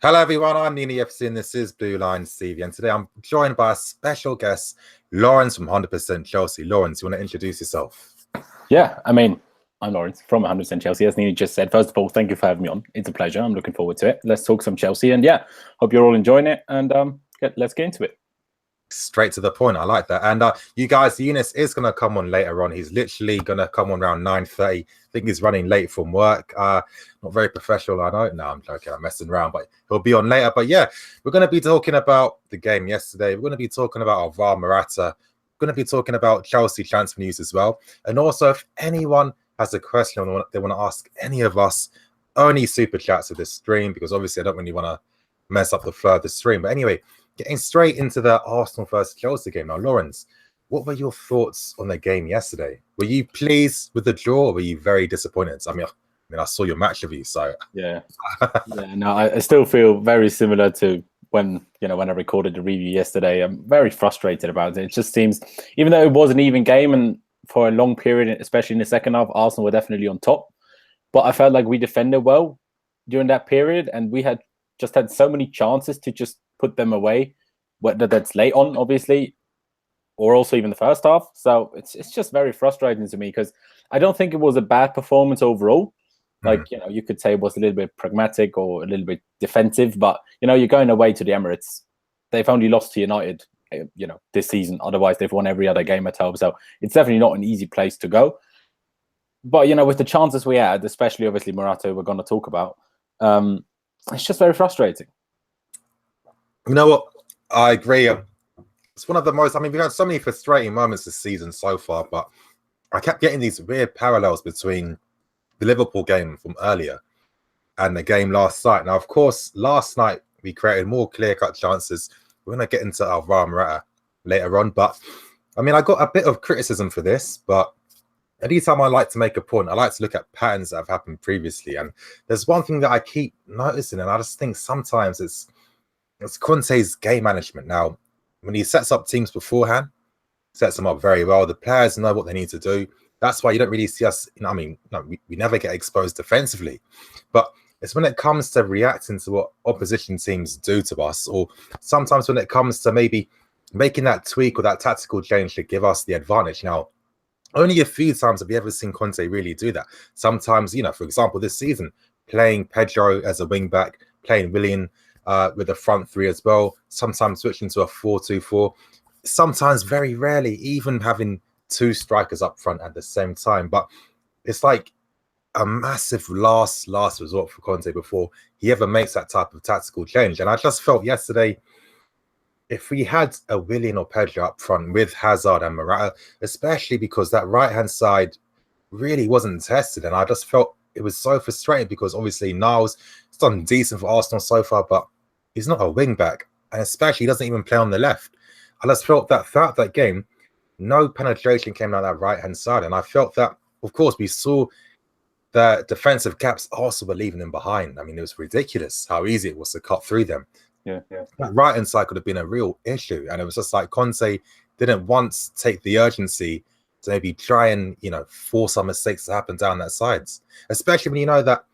Hello everyone, I'm YounesHH and this is BlueLionsTV, and today I'm joined by a special guest, Lawrence from 100pctChelsea. Lawrence, you want to introduce yourself? Yeah, I'm Lawrence from 100pctChelsea, as Nini just said. First of all, thank you for having me on. It's a pleasure. I'm looking forward to it. Let's talk some Chelsea, and yeah, hope you're all enjoying it, and let's get into it. Straight to the point, I like that. And you guys, Younes is going to come on later on. He's literally going to come on around 9:30. I think he's running late from work. Not very professional, I know. No, I'm joking, I'm messing around, but he'll be on later. But yeah, we're going to be talking about the game yesterday. We're going to be talking about Alvaro Morata. We're going to be talking about Chelsea transfer news as well. And also, if anyone has a question they want to ask any of us, only super chats of this stream, because obviously I don't really want to mess up the further stream. But anyway, getting straight into the Arsenal versus Chelsea game now, Lawrence, what were your thoughts on the game yesterday? Were you pleased with the draw, or were you very disappointed? I mean, I saw your match review, so yeah. No, I still feel very similar to when I recorded the review yesterday. I'm very frustrated about it. It just seems, even though it was an even game, and for a long period, especially in the second half, Arsenal were definitely on top. But I felt like we defended well during that period, and we had so many chances to just put them away, whether that's late on, obviously, or also even the first half. So it's just very frustrating to me, because I don't think it was a bad performance overall. Like, you could say it was a little bit pragmatic or a little bit defensive, but, you're going away to the Emirates. They've only lost to United, this season. Otherwise, they've won every other game at home. So it's definitely not an easy place to go. But, with the chances we had, especially obviously Morata, we're going to talk about, it's just very frustrating. You know what? I agree. It's one of the most, we've had so many frustrating moments this season so far, but I kept getting these weird parallels between the Liverpool game from earlier and the game last night. Now, of course, last night we created more clear-cut chances. We're going to get into Alvaro Morata later on, but I got a bit of criticism for this, but anytime I like to make a point, I like to look at patterns that have happened previously. And there's one thing that I keep noticing, and I just think sometimes it's Conte's game management. Now, when he sets up teams beforehand, sets them up very well. The players know what they need to do. That's why you don't really see us, we never get exposed defensively. But it's when it comes to reacting to what opposition teams do to us, or sometimes when it comes to maybe making that tweak or that tactical change to give us the advantage. Now, only a few times have you ever seen Conte really do that. Sometimes, for example, this season, playing Pedro as a wing-back, playing Willian with a front three as well, sometimes switching to a 4-2-4, sometimes, very rarely, even having two strikers up front at the same time. But it's like a massive last resort for Conte before he ever makes that type of tactical change. And I just felt yesterday, if we had a Willian or Pedro up front with Hazard and Morata, especially because that right-hand side really wasn't tested, and I just felt it was so frustrating, because obviously Niles has done decent for Arsenal so far, but he's not a wing-back, and especially he doesn't even play on the left. I just felt that throughout that game, no penetration came out that right-hand side, and I felt that, of course, we saw the defensive gaps also were leaving them behind. It was ridiculous how easy it was to cut through them. Yeah. That right-hand side could have been a real issue, and it was just like Conte didn't once take the urgency to maybe try and, force some mistakes to happen down that sides, especially when you know that,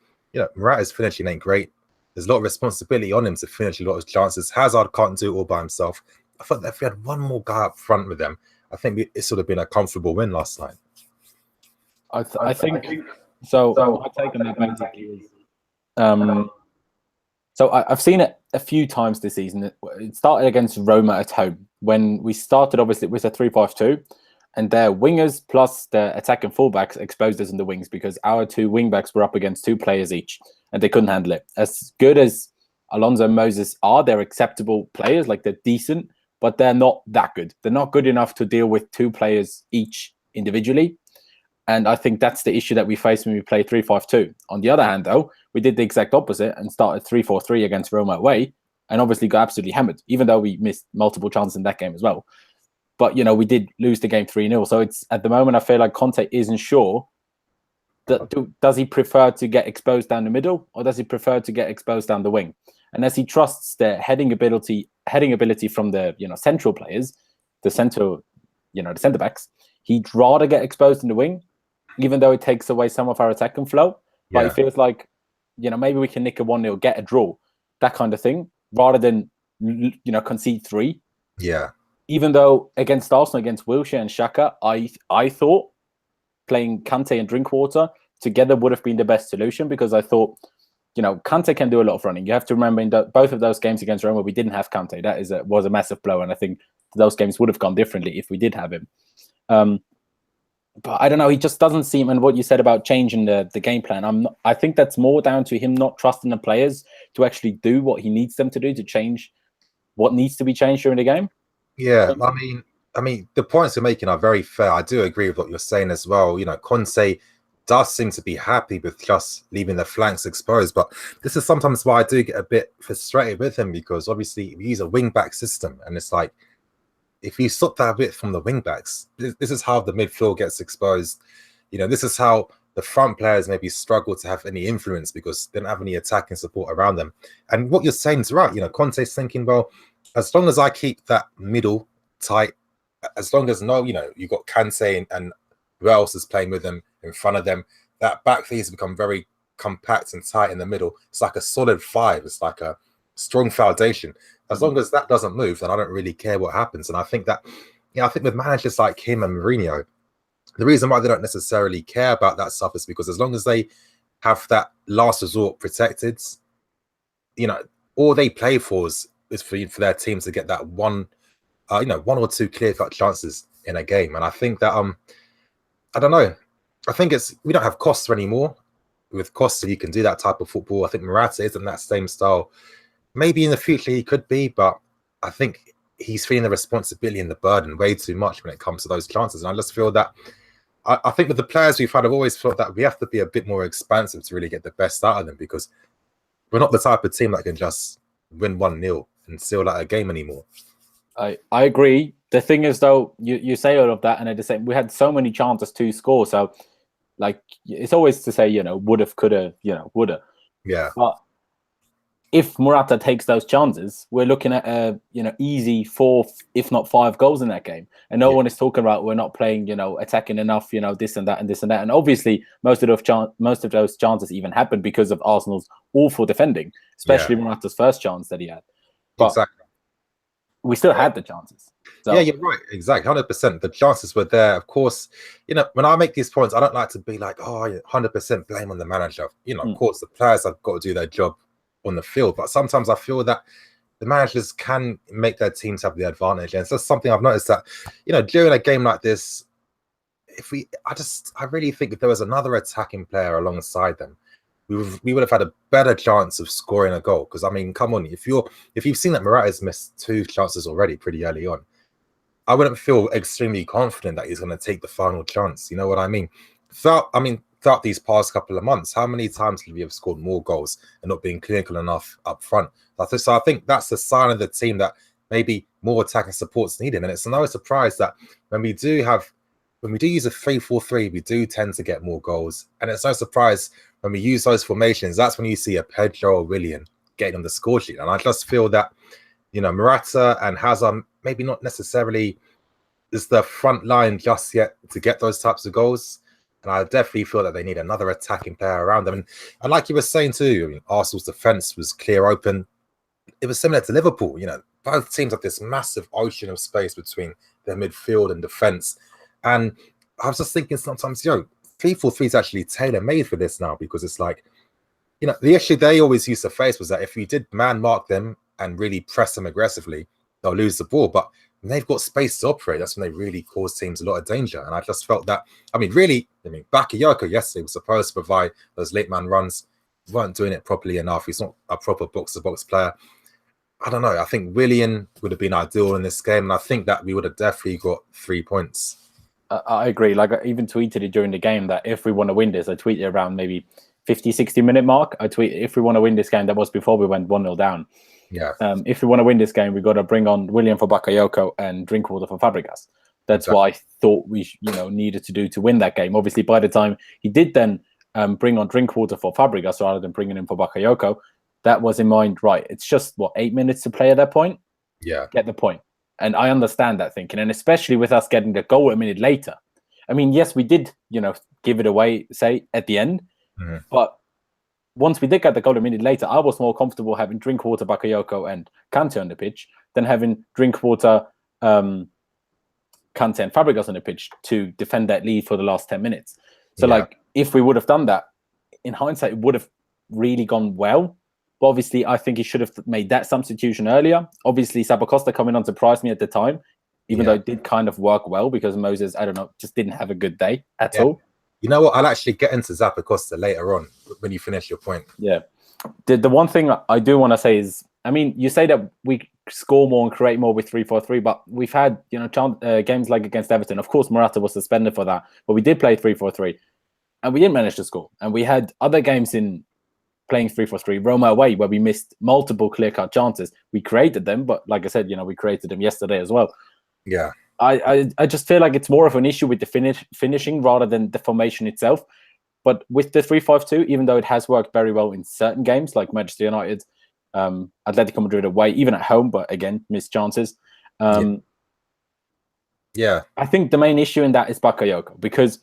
Morata's finishing ain't great. There's a lot of responsibility on him to finish a lot of chances. Hazard can't do it all by himself. I thought that if we had one more guy up front with them, I think it would have been a comfortable win last night. I think so. My take on that basically is, so I've seen it a few times this season. It started against Roma at home, when we started obviously with a 3-5-2, and their wingers plus their attacking fullbacks exposed us in the wings, because our two wingbacks were up against two players each, and they couldn't handle it. As good as Alonso and Moses are, they're acceptable players, like they're decent, but they're not that good. They're not good enough to deal with two players each individually. And I think that's the issue that we face when we play 3-5-2. On the other hand, though, we did the exact opposite and started 3-4-3 against Roma away, and obviously got absolutely hammered, even though we missed multiple chances in that game as well. But, we did lose the game 3-0. So it's, at the moment, I feel like Conte isn't sure. Does he prefer to get exposed down the middle, or does he prefer to get exposed down the wing? And as he trusts the heading ability from the central players, the centre backs, he'd rather get exposed in the wing, even though it takes away some of our attacking flow. But he feels like, maybe we can nick a 1-0, get a draw, that kind of thing, rather than concede 3. Yeah. Even though against Arsenal, against Wilshere and Xhaka, I thought playing Kante and Drinkwater together would have been the best solution, because I thought, Kante can do a lot of running. You have to remember in both of those games against Roma, we didn't have Kante. That was a massive blow, and I think those games would have gone differently if we did have him. But I don't know, he just doesn't seem, and what you said about changing the game plan, I think that's more down to him not trusting the players to actually do what he needs them to do to change what needs to be changed during the game. Yeah, I mean, the points you're making are very fair. I do agree with what you're saying as well. Conte does seem to be happy with just leaving the flanks exposed, but this is sometimes why I do get a bit frustrated with him, because obviously we use a wing-back system, and it's like, if you stop that a bit from the wing-backs, this is how the midfield gets exposed. This is how the front players maybe struggle to have any influence because they don't have any attacking support around them. And what you're saying is right. Conte's thinking, well, as long as I keep that middle tight, as long as you've got Kante and who else is playing with them in front of them, that back three has become very compact and tight in the middle. It's like a solid 5. It's like a strong foundation. As long as that doesn't move, then I don't really care what happens. And I think that, I think with managers like him and Mourinho, the reason why they don't necessarily care about that stuff is because as long as they have that last resort protected, all they play for is for their team to get that one or two clear-cut chances in a game. And I think that I don't know. I think we don't have Costa anymore. With Costa, you can do that type of football. I think Morata isn't that same style. Maybe in the future he could be, but I think he's feeling the responsibility and the burden way too much when it comes to those chances. And I just feel that I think with the players we've had, I've always felt that we have to be a bit more expansive to really get the best out of them, because we're not the type of team that can just win 1-0 and seal out a game anymore. I agree. The thing is, though, you say all of that, and at the same, we had so many chances to score. So, it's always to say, woulda, coulda, woulda. Yeah. But if Morata takes those chances, we're looking at a easy 4, if not 5 goals in that game. And no one is talking about we're not playing, attacking enough, this and that and this and that. And obviously, most of those chances even happened because of Arsenal's awful defending, especially Morata's first chance that he had. But exactly. We still had the chances. So. Yeah, you're right. Exactly. 100%. The chances were there. Of course, when I make these points, I don't like to be like, 100% blame on the manager. Of course, the players have got to do their job on the field. But sometimes I feel that the managers can make their teams have the advantage. And it's just something I've noticed that, during a game like this, I really think if there was another attacking player alongside them, we would have had a better chance of scoring a goal. Because I mean, come on, if you've seen that Morata's missed 2 chances already pretty early on, I wouldn't feel extremely confident that he's going to take the final chance. You know what I mean? Throughout these past couple of months, how many times have we have scored more goals and not being clinical enough up front? So I think that's a sign of the team that maybe more attacking support's needed. And it's no surprise that when we do use a 3-4-3, we do tend to get more goals. And it's no surprise when we use those formations, that's when you see a Pedro or Willian getting on the score sheet. And I just feel that, Morata and Hazard maybe not necessarily is the front line just yet to get those types of goals. And I definitely feel that they need another attacking player around them. And like you were saying too, Arsenal's defence was clear open. It was similar to Liverpool. Both teams have this massive ocean of space between their midfield and defence. And I was just thinking sometimes, 3-4-3 is actually tailor-made for this now, because it's like, the issue they always used to face was that if we did man mark them and really press them aggressively, they'll lose the ball. But when they've got space to operate, that's when they really cause teams a lot of danger. And I just felt that, Bakayoko yesterday was supposed to provide those late man runs. We weren't doing it properly enough. He's not a proper box-to-box player. I don't know. I think Willian would have been ideal in this game. And I think that we would have definitely got 3 points. I agree. I even tweeted it during the game that if we want to win this, I tweeted around maybe 50, 60-minute mark. I tweeted, if we want to win this game, that was before we went 1-0 down. Yeah. If we want to win this game, we've got to bring on Willian for Bakayoko and Drinkwater for Fabregas. That's what I thought we needed to do to win that game. Obviously, by the time he did then bring on Drinkwater for Fabregas rather than bringing him for Bakayoko, that was in mind, right, it's just, 8 minutes to play at that point? Yeah. Get the point. And I understand that thinking, and especially with us getting the goal a minute later. I mean, yes, we did, give it away, say, at the end, but once we did get the goal a minute later, I was more comfortable having Drinkwater, Bakayoko, and Kante on the pitch than having Drinkwater, Kante, and Fabregas on the pitch to defend that lead for the last 10 minutes. So, like, if we would have done that, in hindsight, it would have really gone well. But obviously, I think he should have made that substitution earlier. Obviously, Sabacosta coming on surprised me at the time, even though it did kind of work well because Moses, I don't know, just didn't have a good day at all. You know what? I'll actually get into Zappacosta later on when you finish your point. Yeah. The one thing I do want to say is, I mean, you say that we score more and create more with 3-4-3, but we've had, you know, games like against Everton. Of course, Morata was suspended for that, but we did play 3-4-3, and we didn't manage to score. And we had other games in playing 3-4-3, Roma away, where we missed multiple clear-cut chances. We created them, but like I said, you know, we created them yesterday as well. Yeah. I just feel like it's more of an issue with the finishing rather than the formation itself. But with the 3-5-2, even though it has worked very well in certain games like Manchester United, Atletico Madrid away, even at home, but again, missed chances. I think the main issue in that is Bakayoko, because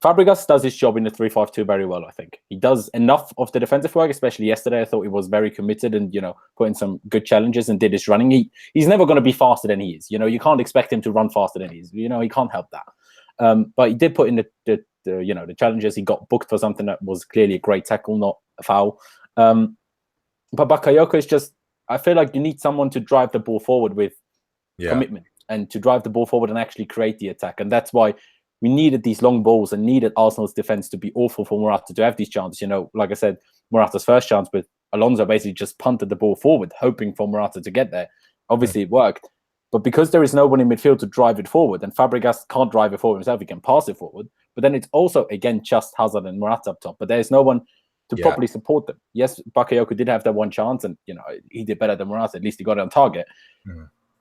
Fabregas does his job in the 3-5-2 very well, I think. He does enough of the defensive work, especially yesterday. I thought he was very committed and, you know, put in some good challenges and did his running. He's never going to be faster than he is. You know, you can't expect him to run faster than he is. You know, he can't help that. But he did put in the challenges. He got booked for something that was clearly a great tackle, not a foul. But Bakayoko is just, I feel like you need someone to drive the ball forward with commitment and to drive the ball forward and actually create the attack. And that's why we needed these long balls and needed Arsenal's defense to be awful for Morata to have these chances. You know, like I said, Morata's first chance, but Alonso basically just punted the ball forward, hoping for Morata to get there. Obviously, it worked. But because there is no one in midfield to drive it forward, and Fabregas can't drive it forward himself, he can pass it forward. But then it's also, again, just Hazard and Morata up top. But there's no one to properly support them. Yes, Bakayoko did have that one chance, and, you know, he did better than Morata. At least he got it on target.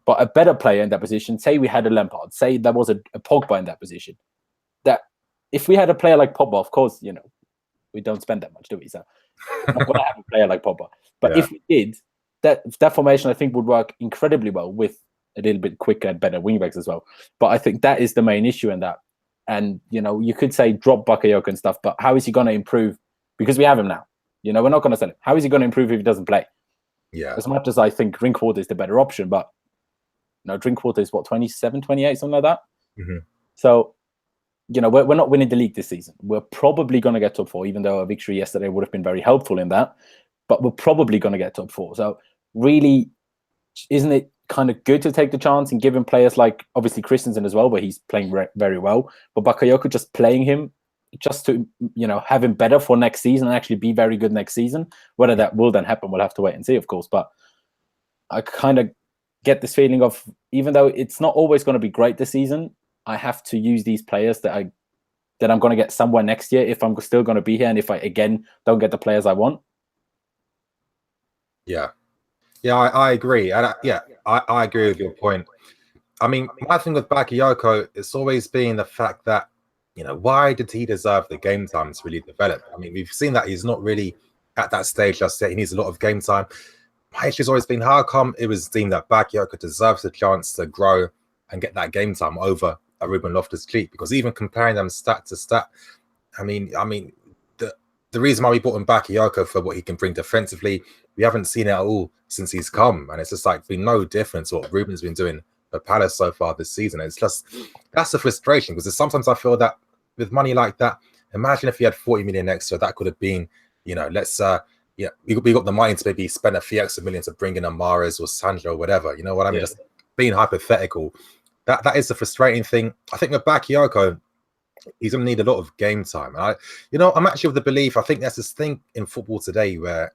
But a better player in that position, say we had a Lampard, say there was a Pogba in that position, that if we had a player like Pogba, of course, you know, we don't spend that much, do we? So we're not going to have a player like Pogba. But if we did, that formation, I think, would work incredibly well with a little bit quicker and better wingbacks as well. But I think that is the main issue in that. And, you know, you could say drop Bakayoko and stuff, but how is he going to improve? Because we have him now. You know, we're not going to sell him. How is he going to improve if he doesn't play? Yeah. As much as I think Drinkwater is the better option, but no, Drinkwater is what, 27, 28, something like that. So, you know, we're not winning the league this season. We're probably going to get top 4, even though a victory yesterday would have been very helpful in that. But we're probably going to get top 4. So really, isn't it kind of good to take the chance and give him players like, obviously, Christensen as well, where he's playing very well. But Bakayoko, just playing him just to, you know, have him better for next season and actually be very good next season. Whether that will then happen, we'll have to wait and see, of course. But I kind of get this feeling of, even though it's not always going to be great this season, I have to use these players that I'm going to get somewhere next year if I'm still going to be here, and if I again don't get the players I want. I agree. And I agree with your point. I mean, my thing with Bakayoko, it's always been the fact that, you know, why did he deserve the game time to really develop? I mean, we've seen that he's not really at that stage just yet. He needs a lot of game time. My issue's always been, how come it was deemed that Bakayoko deserves a chance to grow and get that game time over a Ruben Loftus-Cheek? Because even comparing them stat to stat, I mean, the reason why we brought in Bakayoko for what he can bring defensively, we haven't seen it at all since he's come, and it's just like been no difference what Ruben's been doing for Palace so far this season. It's just, that's the frustration, because sometimes I feel that with money like that, imagine if he had 40 million extra, that could have been, you know, let's we got the money to maybe spend a few extra million to bring in a Mahrez or Sandro or whatever. You know what I mean? Just being hypothetical. That is the frustrating thing. I think with Bakayoko, he's going to need a lot of game time. And I'm actually of the belief, I think there's this thing in football today where,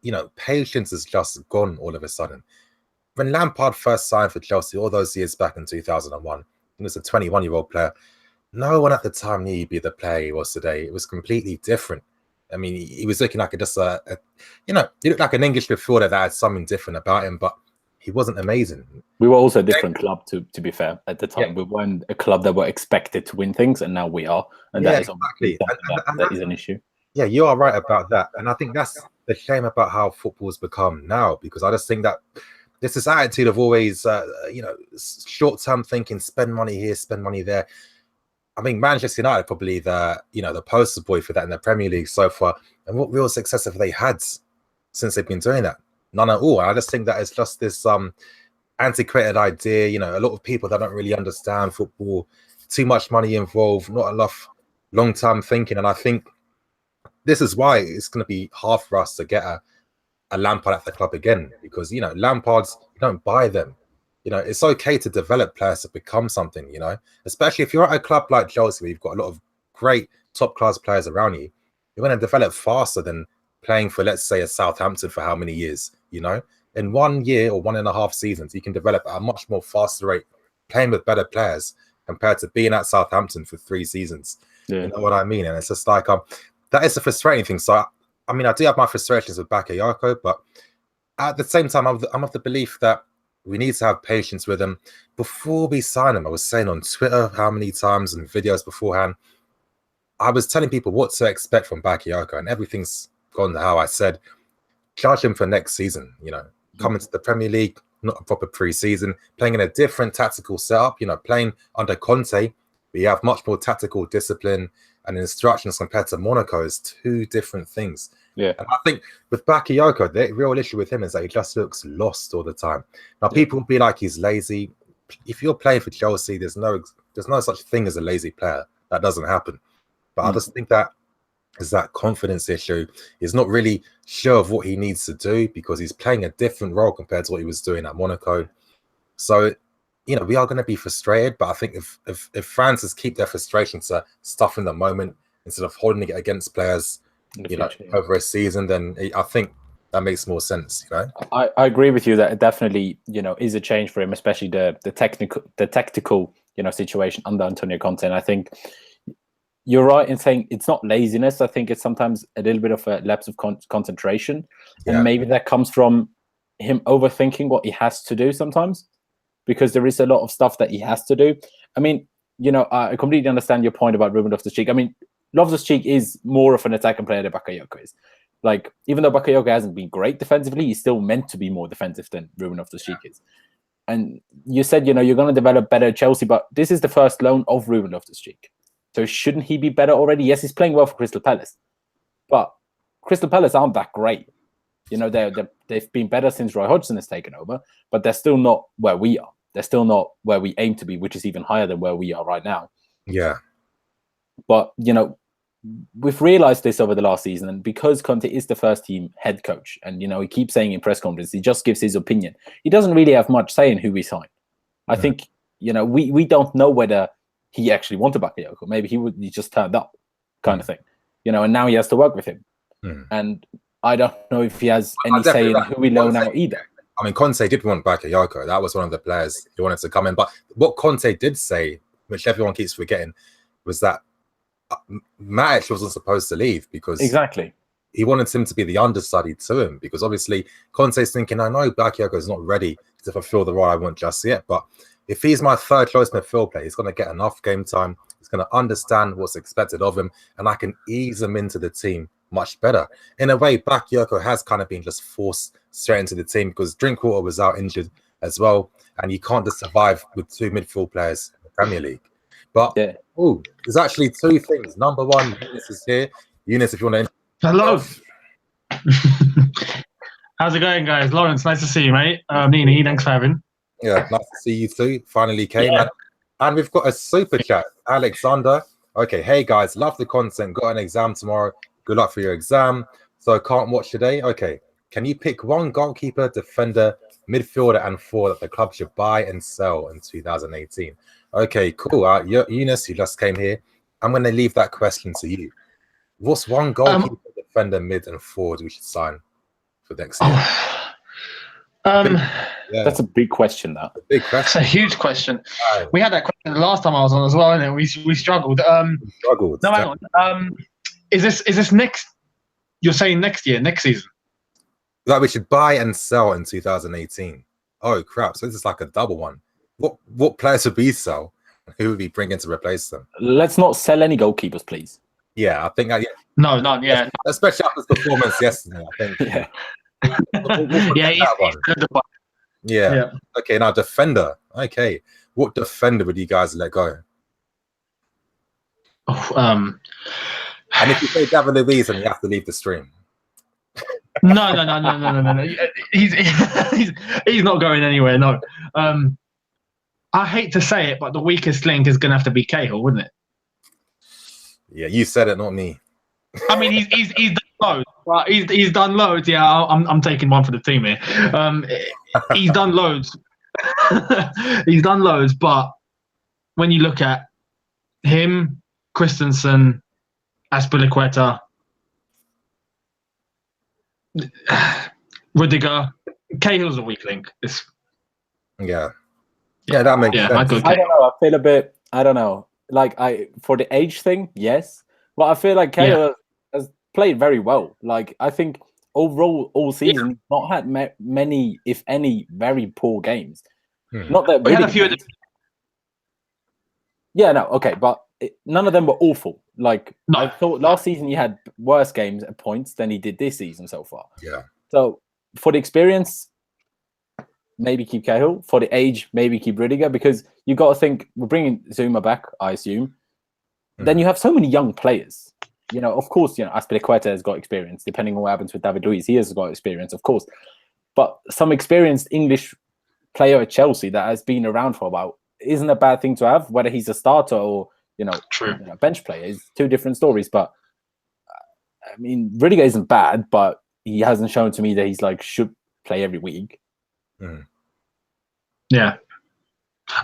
you know, patience is just gone all of a sudden. When Lampard first signed for Chelsea all those years back in 2001, he was a 21-year-old player. No one at the time knew he'd be the player he was today. It was completely different. I mean, he was looking like he looked like an English midfielder that had something different about him, but he wasn't amazing. We were also a different club, to be fair, at the time. We weren't a club that were expected to win things, and now we are. And that is exactly that is an issue. Yeah, you are right about that. And I think that's the shame about how football's become now, because I just think that there's this attitude of always, short-term thinking, spend money here, spend money there. I mean, Manchester United are probably the poster boy for that in the Premier League so far. And what real success have they had since they've been doing that? None at all. And I just think that it's just this antiquated idea. A lot of people that don't really understand football, too much money involved, not enough long-term thinking. And I think this is why it's going to be hard for us to get a Lampard at the club again, because Lampards, you don't buy them. It's okay to develop players to become something, especially if you're at a club like Chelsea where you've got a lot of great top class players around you. You're going to develop faster than playing for, let's say, a Southampton for how many years. In 1 year or 1.5 seasons, you can develop at a much more faster rate playing with better players compared to being at Southampton for 3 seasons. Yeah. You know what I mean? And it's just like that is a frustrating thing. So I mean, I do have my frustrations with Bakayoko, but at the same time, I'm of the belief that we need to have patience with him before we sign him. I was saying on Twitter how many times and videos beforehand, I was telling people what to expect from Bakayoko, and everything's gone to how I said. Judge him for next season, coming to the Premier League, not a proper pre-season, playing in a different tactical setup, playing under Conte. We have much more tactical discipline and instructions compared to Monaco is 2 different things. Yeah. And I think with Bakayoko, the real issue with him is that he just looks lost all the time. Now, people will be like he's lazy. If you're playing for Chelsea, there's no such thing as a lazy player. That doesn't happen. But I just think that is that confidence issue. He's not really sure of what he needs to do because he's playing a different role compared to what he was doing at Monaco. So, we are going to be frustrated, but I think if Francis keep their frustration to stuff in the moment instead of holding it against players, over a season, then I think that makes more sense. I agree with you that it definitely is a change for him, especially the tactical situation under Antonio Conte. And I think you're right in saying it's not laziness. I think it's sometimes a little bit of a lapse of concentration, and maybe that comes from him overthinking what he has to do sometimes, because there is a lot of stuff that he has to do. I mean, I completely understand your point about Ruben Loftus-Cheek. I mean, Loftus-Cheek is more of an attacking player than Bakayoko is. Like, even though Bakayoko hasn't been great defensively, he's still meant to be more defensive than Ruben Loftus-Cheek is. And you said, you're going to develop better at Chelsea, but this is the first loan of Ruben Loftus-Cheek. So shouldn't he be better already? Yes, he's playing well for Crystal Palace, but Crystal Palace aren't that great. They've been better since Roy Hodgson has taken over, but they're still not where we are. They're still not where we aim to be, which is even higher than where we are right now. Yeah. But, we've realized this over the last season, and because Conte is the first team head coach, and, he keeps saying in press conferences, he just gives his opinion. He doesn't really have much say in who we sign. I think, we don't know whether he actually wanted Bakayoko. Maybe he just turned up kind of thing, and now he has to work with him. And I don't know if he has any say in who we loan out either. I mean, Conte did want Bakayoko. That was one of the players he wanted to come in. But what Conte did say, which everyone keeps forgetting, was that Matic wasn't supposed to leave because he wanted him to be the understudy to him, because obviously Conte's thinking, I know Bakayoko is not ready to fulfill the role I want just yet, but if he's my third choice midfield player, he's going to get enough game time, he's going to understand what's expected of him, and I can ease him into the team much better. In a way, Bakayoko has kind of been just forced straight into the team because Drinkwater was out injured as well, and you can't just survive with 2 midfield players in the Premier League. But there's actually 2 things. Number one, Younes is here. Younes, if you want to... Hello. How's it going, guys? Lawrence, nice to see you, mate. Nini, thanks for having. Yeah, nice to see you too. Finally came. And we've got a super chat. Alexander. Okay, hey guys, love the content. Got an exam tomorrow. Good luck for your exam. So can't watch today. Okay, can you pick one goalkeeper, defender, midfielder, and forward that the club should buy and sell in 2018? Okay, cool. Younes, who just came here, I'm going to leave that question to you. What's one goalkeeper, defender, mid, and forward we should sign for next year? That's a big question. That big question. It's a huge question. We had that question the last time I was on as well, and we struggled. We struggled. No, hang on. Is this next? You're saying next year, next season? That we should buy and sell in 2018. Oh crap! So this is like a double one. What players would we sell? Who would we bring in to replace them? Let's not sell any goalkeepers, please. Yeah, I think. No, none. Yeah, especially after his performance yesterday. I think. Yeah. He's good. Yeah. Okay, now defender. Okay, what defender would you guys let go? And if you say David Luiz, then you have to leave the stream. No. He's not going anywhere. No. I hate to say it, but the weakest link is going to have to be Cahill, wouldn't it? Yeah, you said it, not me. I mean, he's done loads. Right? He's done loads. Yeah, I'm taking one for the team here. He's done loads. He's done loads, but when you look at him, Christensen, Azpilicueta, Rudiger, Cahill's a weak link. Yeah, that makes sense. I don't know. I feel a bit. I don't know. Like for the age thing, yes, but I feel like Cahill has played very well. Like I think overall all season, not had many, if any, very poor games. Not that we had a few. Yeah, no, okay, but none of them were awful. Like I thought last season, he had worse games at points than he did this season so far. Yeah. So for the experience, maybe keep Cahill. For the age, maybe keep Rudiger, because you got to think we're bringing Zuma back, I assume. Then you have so many young players. You know, of course, Azpilicueta has got experience. Depending on what happens with David Luiz, he has got experience, of course. But some experienced English player at Chelsea that has been around for a while isn't a bad thing to have, whether he's a starter or bench player. It's two different stories. But I mean, Rudiger isn't bad, but he hasn't shown to me that he's should play every week. Yeah,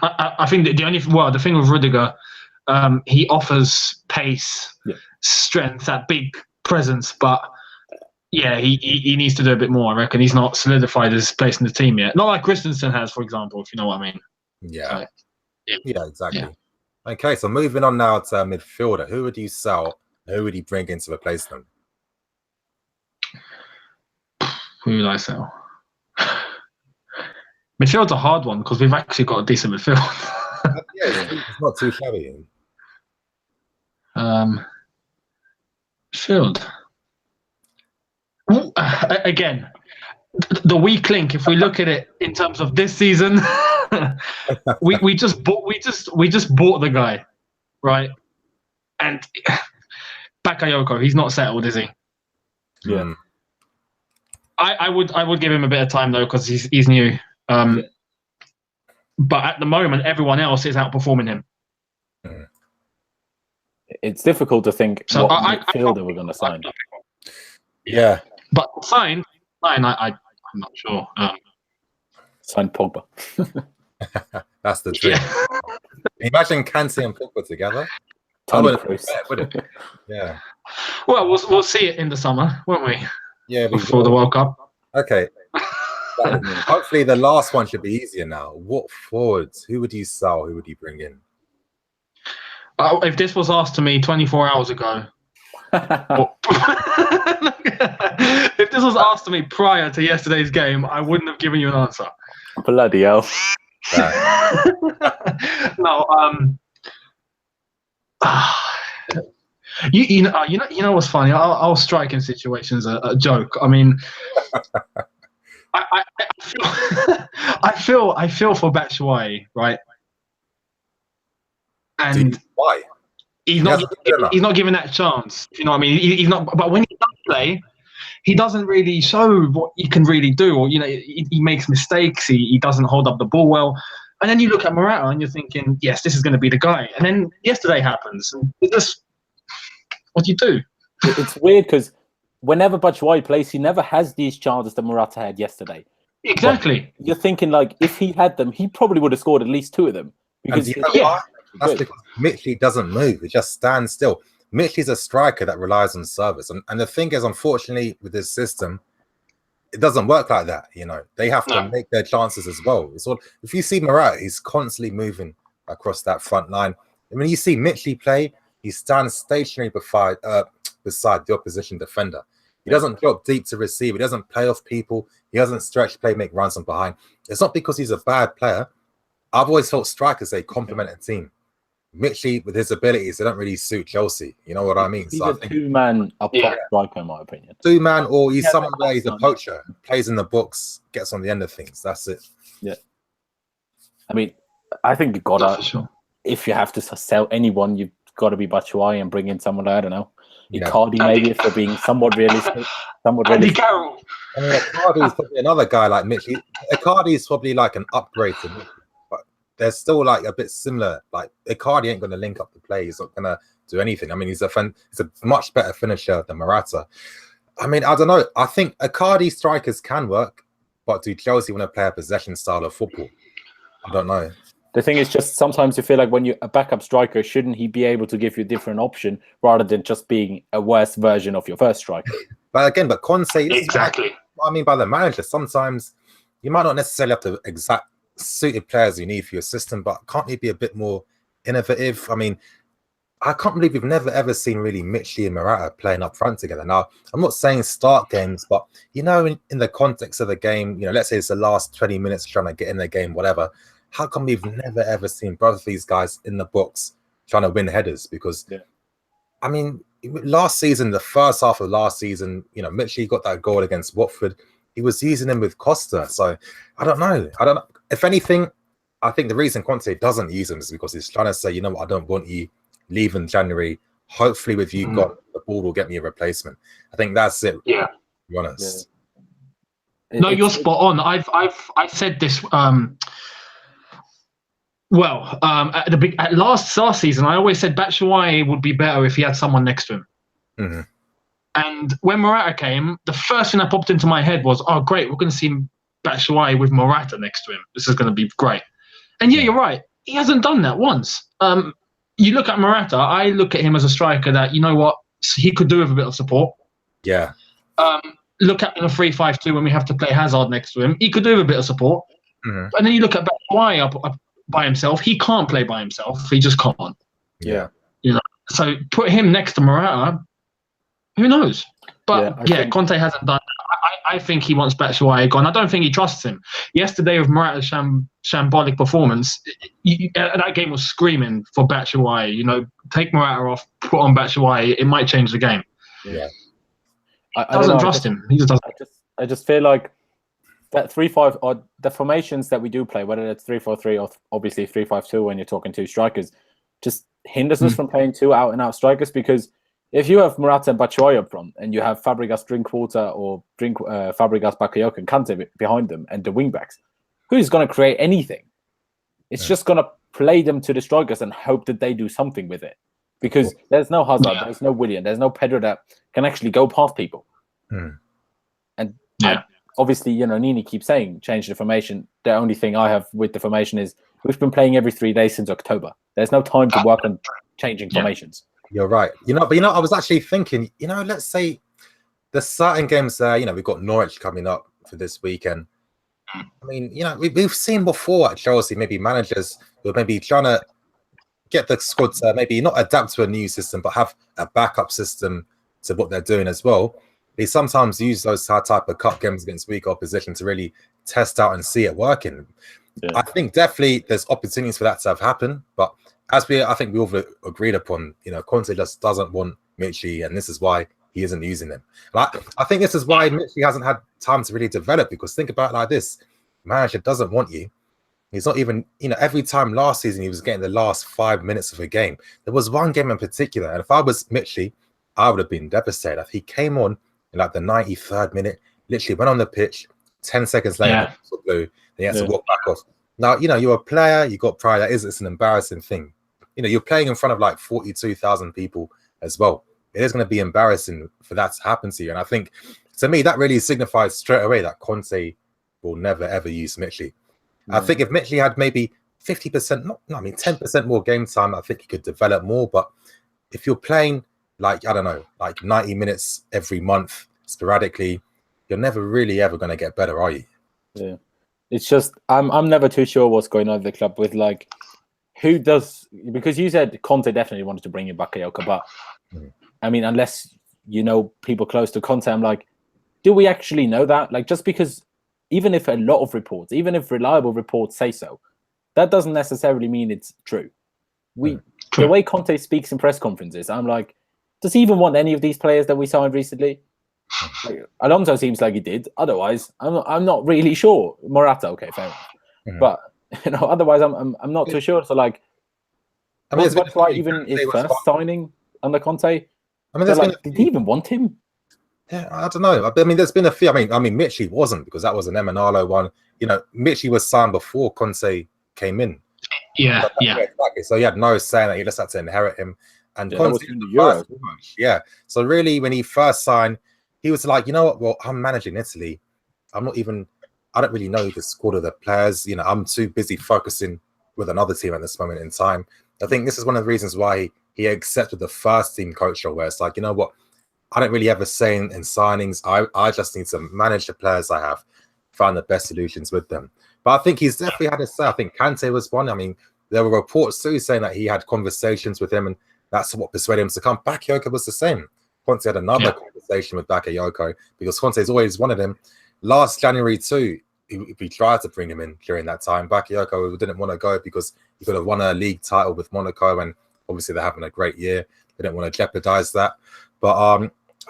I think that the thing with Rudiger, he offers pace, strength, that big presence, but yeah, he needs to do a bit more. I reckon he's not solidified his place in the team yet. Not like Christensen has, for example, if you know what I mean. Yeah, so, yeah, exactly. Yeah. Okay, so moving on now to midfielder. Who would you sell? Who would you bring in to replace them? Who would I sell? Midfield's a hard one because we've actually got a decent midfield. It's not too shabby. Midfield. Again, the weak link. If we look at it in terms of this season, we just bought the guy, right? And Bakayoko, he's not settled, is he? Yeah. I would give him a bit of time though because he's new. But at the moment, everyone else is outperforming him. It's difficult to think what midfielder we're going to sign. Yeah. But sign, I'm not sure. Sign Pogba. That's the dream. Yeah. Imagine Kante and Pogba together. Would it? Yeah. Well, we'll see it in the summer, won't we? Yeah. Before the World Cup. Okay. Hopefully the last one should be easier now. What forwards? Who would you sell? Who would you bring in? If this was asked to me 24 hours ago, if this was asked to me prior to yesterday's game, I wouldn't have given you an answer. Bloody hell. No, you know what's funny? I'll strike in situations a joke. I mean, I feel for Batshuayi, right? And why? He's not given that chance. You know what I mean? He's not. But when he does play, he doesn't really show what he can really do. Or he makes mistakes. He doesn't hold up the ball well. And then you look at Morata and you're thinking, yes, this is going to be the guy. And then yesterday happens. And what do you do? It's weird because whenever Batshuayi plays, he never has these chances that Morata had yesterday. Exactly. But you're thinking if he had them, he probably would have scored at least 2 of them. Because that's because Mitchell doesn't move; he just stands still. Mitchell's a striker that relies on service, and the thing is, unfortunately, with this system, it doesn't work like that. They have to make their chances as well. It's all. If you see Morata, he's constantly moving across that front line. And when you see Mitchell play, he stands stationary beside the opposition defender. He doesn't drop deep to receive. He doesn't play off people. He doesn't stretch play, make runs from behind. It's not because he's a bad player. I've always felt strikers, they complement a team. Mitchell, with his abilities, they don't really suit Chelsea. You know what I mean? He's a two-man up-top striker, in my opinion. Two-man, or he's someone where he's a poacher, plays in the books, gets on the end of things. That's it. Yeah. I mean, I think you've got to, if you have to sell anyone, you've got to be Batshuayi and bring in someone, I don't know, Yeah. Icardi maybe, if they're being somewhat realistic. Andy Carroll. I mean, Icardi is probably another guy like Mitch. Icardi is probably like an upgrade to Mitch, but they're still like a bit similar. Like Icardi ain't going to link up the play. He's not going to do anything. I mean, he's a much better finisher than Morata. I mean, I don't know. I think Icardi strikers can work, but do Chelsea want to play a possession style of football? I don't know. The thing is, just sometimes you feel like when you're a backup striker, shouldn't he be able to give you a different option rather than just being a worse version of your first striker? But again, Conte, Exactly. What I mean by the manager, sometimes you might not necessarily have the exact suited players you need for your system, but can't you be a bit more innovative? I mean, I can't believe we've never ever seen really Mitchell and Morata playing up front together. Now, I'm not saying start games, but you know, in the context of the game, you know, let's say it's the last 20 minutes trying to get in the game, whatever. How come we've never ever seen both of these guys in the box trying to win headers? Because, I mean, last season, the first half of last season, you know, Mitchell got that goal against Watford. He was using him with Costa. So I don't know. If anything, I think the reason Conte doesn't use him is because he's trying to say, you know what, I don't want you. Leave in January. Hopefully, with you gone, the ball will get me a replation. I think that's it. Yeah. To be honest. Yeah. No, you're spot on. I said this. At last season, I always said Batshuayi would be better if he had someone next to him. Mm-hmm. And when Morata came, the first thing that popped into my head was, "Oh, great, we're going to see Batshuayi with Morata next to him. This is going to be great." And yeah, you're right. He hasn't done that once. You look at Morata, I look at him as a striker that, you know what, he could do with a bit of support. Yeah. Look at in a 3-5-2 when we have to play Hazard next to him. He could do with a bit of support. Mm-hmm. And then you look at Batshuayi up by himself. He can't play by himself. He just can't. Yeah. You know. So put him next to Morata, who knows? But Conte hasn't done that. I think he wants Batshuayi gone. I don't think he trusts him. Yesterday with Morata's shambolic performance, that game was screaming for Batshuayi. You know, take Morata off, put on Batshuayi. It might change the game. Yeah. I doesn't trust him. He just doesn't. I just feel like that 3-5 or the formations that we do play, whether it's 3-4-3 or obviously 3-5-2 when you're talking two strikers, just hinders us from playing two out-and-out strikers, because if you have Morata and Batshuayi up front and you have Fabregas, Drinkwater, or Fabregas, Bakayoko, and Kante behind them and the wing-backs, who's going to create anything? It's just going to play them to the strikers and hope that they do something with it. Because there's no Hazard, there's no Willian, there's no Pedro that can actually go past people. And obviously, you know, Nini keeps saying, change the formation. The only thing I have with the formation is we've been playing every 3 days since October. There's no time to work on changing formations. You're right. But I was actually thinking, let's say there's certain games there, we've got Norwich coming up for this weekend. I mean, we've seen before at Chelsea, maybe managers who are maybe trying to get the squad to maybe not adapt to a new system, but have a backup system to what they're doing as well. They sometimes use those type of cup games against weak opposition to really test out and see it working. Yeah. I think definitely there's opportunities for that to have happened, but I think we all agreed upon, Conte just doesn't want Mitchell, and this is why he isn't using him. I think this is why Mitchell hasn't had time to really develop, because think about it like this: manager doesn't want you. He's not even, every time last season he was getting the last 5 minutes of a game. There was one game in particular, and if I was Mitchell, I would have been devastated. He came on in like the 93rd minute, literally went on the pitch, 10 seconds later, then he had to walk back off. Now, you're a player, you got pride. It's an embarrassing thing. You're playing in front of like 42,000 people as well. It is going to be embarrassing for that to happen to you. And I think, to me, that really signifies straight away that Conte will never, ever use Mitchell. I think if Mitchell had maybe 50%, 10% more game time, I think he could develop more. But if you're playing like 90 minutes every month sporadically, you're never really ever going to get better, are you? Yeah. It's just, I'm never too sure what's going on at the club with who does, because you said Conte definitely wanted to bring in Bakayoko, but I mean, unless people close to Conte, I'm like, do we actually know that? Just because even if a lot of reports, even if reliable reports say so, that doesn't necessarily mean it's true. The way Conte speaks in press conferences, I'm like, does he even want any of these players that we signed recently? Alonso seems like he did. Otherwise, I'm not really sure. Morata, okay, fair enough. But otherwise, I'm not too sure. So I mean, was Batshuayi even his first signing under Conte? I mean, did he even want him? Yeah, I don't know. I mean, there's been a few. I mean, Mitchie wasn't, because that was an Emanalo one. You know, Mitchie was signed before Conte came in. Yeah. Exactly. So he had no say that. He just had to inherit him. And Yeah, Conte was in the Euros. Yeah. So really, when he first signed, he was like, you know what? Well, I'm managing Italy. I don't really know the squad of the players. You know, I'm too busy focusing with another team at this moment in time. I think this is one of the reasons why he accepted the first team coach role, where it's like, you know what? I don't really have a say in signings. I just need to manage the players I have, find the best solutions with them. But I think he's definitely had a say. I think Kante was one. I mean, there were reports too saying that he had conversations with him, and that's what persuaded him to come. Bakayoko was the same. Conte had another conversation with Bakayoko, because Conte's always wanted him. Last January too, we tried to bring him in during that time. Bakayoko didn't want to go because he could have won a league title with Monaco, and obviously they're having a great year. They didn't want to jeopardize that. But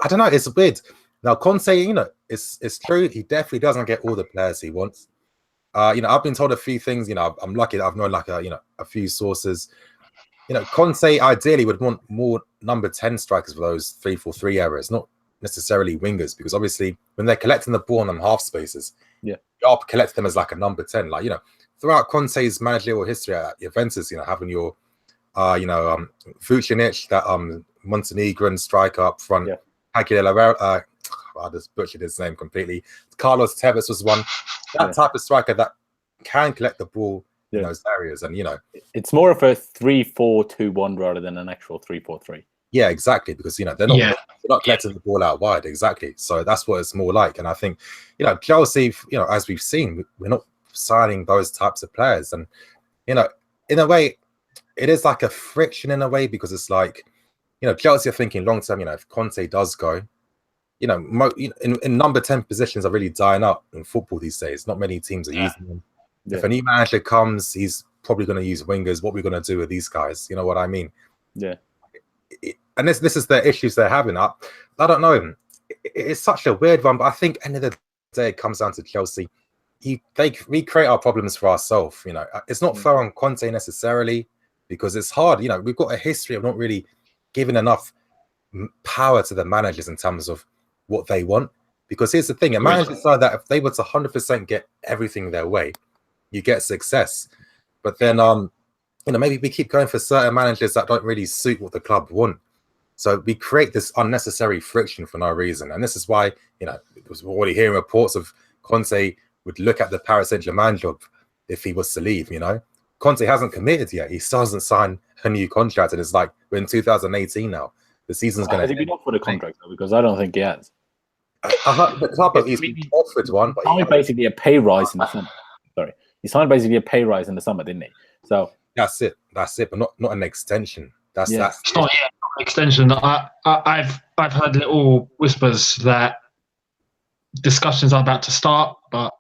I don't know. It's weird. Now Conte, you know, it's true. He definitely doesn't get all the players he wants. You know, I've been told a few things. You know, I'm lucky that I've known like a few sources. You know, Conte ideally would want more number 10 strikers for those 3-4-3 areas, not necessarily wingers, because obviously when they're collecting the ball on them half spaces, you are collecting them as like a number 10. Like, you know, throughout Conte's managerial history at Juventus, you know, having your Vucinic, that Montenegrin striker up front, I just butchered his name completely. Carlos Tevez was one. That type of striker that can collect the ball in those areas, and you know, it's more of a 3-4-2-1 rather than an actual 3-4-3. Yeah, exactly, because you know they're not collecting the ball out wide. Exactly, so that's what it's more like. And I think, you know, Chelsea, you know, as we've seen, we're not signing those types of players, and you know, in a way, it is like a friction in a way, because it's like, you know, Chelsea are thinking long term. You know, if Conte does go, you know, in number 10 positions are really dying up in football these days. Not many teams are using them. If a new manager comes, he's probably going to use wingers. What are we going to do with these guys? You know what I mean? Yeah. And this is the issues they're having. I don't know. It's such a weird one, but I think end of the day it comes down to Chelsea. We create our problems for ourselves. You know, it's not fair on Conte necessarily, because it's hard. You know, we've got a history of not really giving enough power to the managers in terms of what they want. Because here's the thing: a manager side that if they were to 100% get everything their way, you get success. But then, you know, maybe we keep going for certain managers that don't really suit what the club want. So we create this unnecessary friction for no reason. And this is why, you know, we're already hearing reports of Conte would look at the Paris Saint-Germain job if he was to leave, you know. Conte hasn't committed yet. He still hasn't signed a new contract. And it's like, we're in 2018 now. The season's going to... Has he been offered a contract, though? Because I don't think he has. The club at least offered one. But he signed basically a pay rise in the summer. Sorry. He signed basically a pay rise in the summer, didn't he? So... That's it, but not an extension. That's not an extension. I've heard little whispers that discussions are about to start, but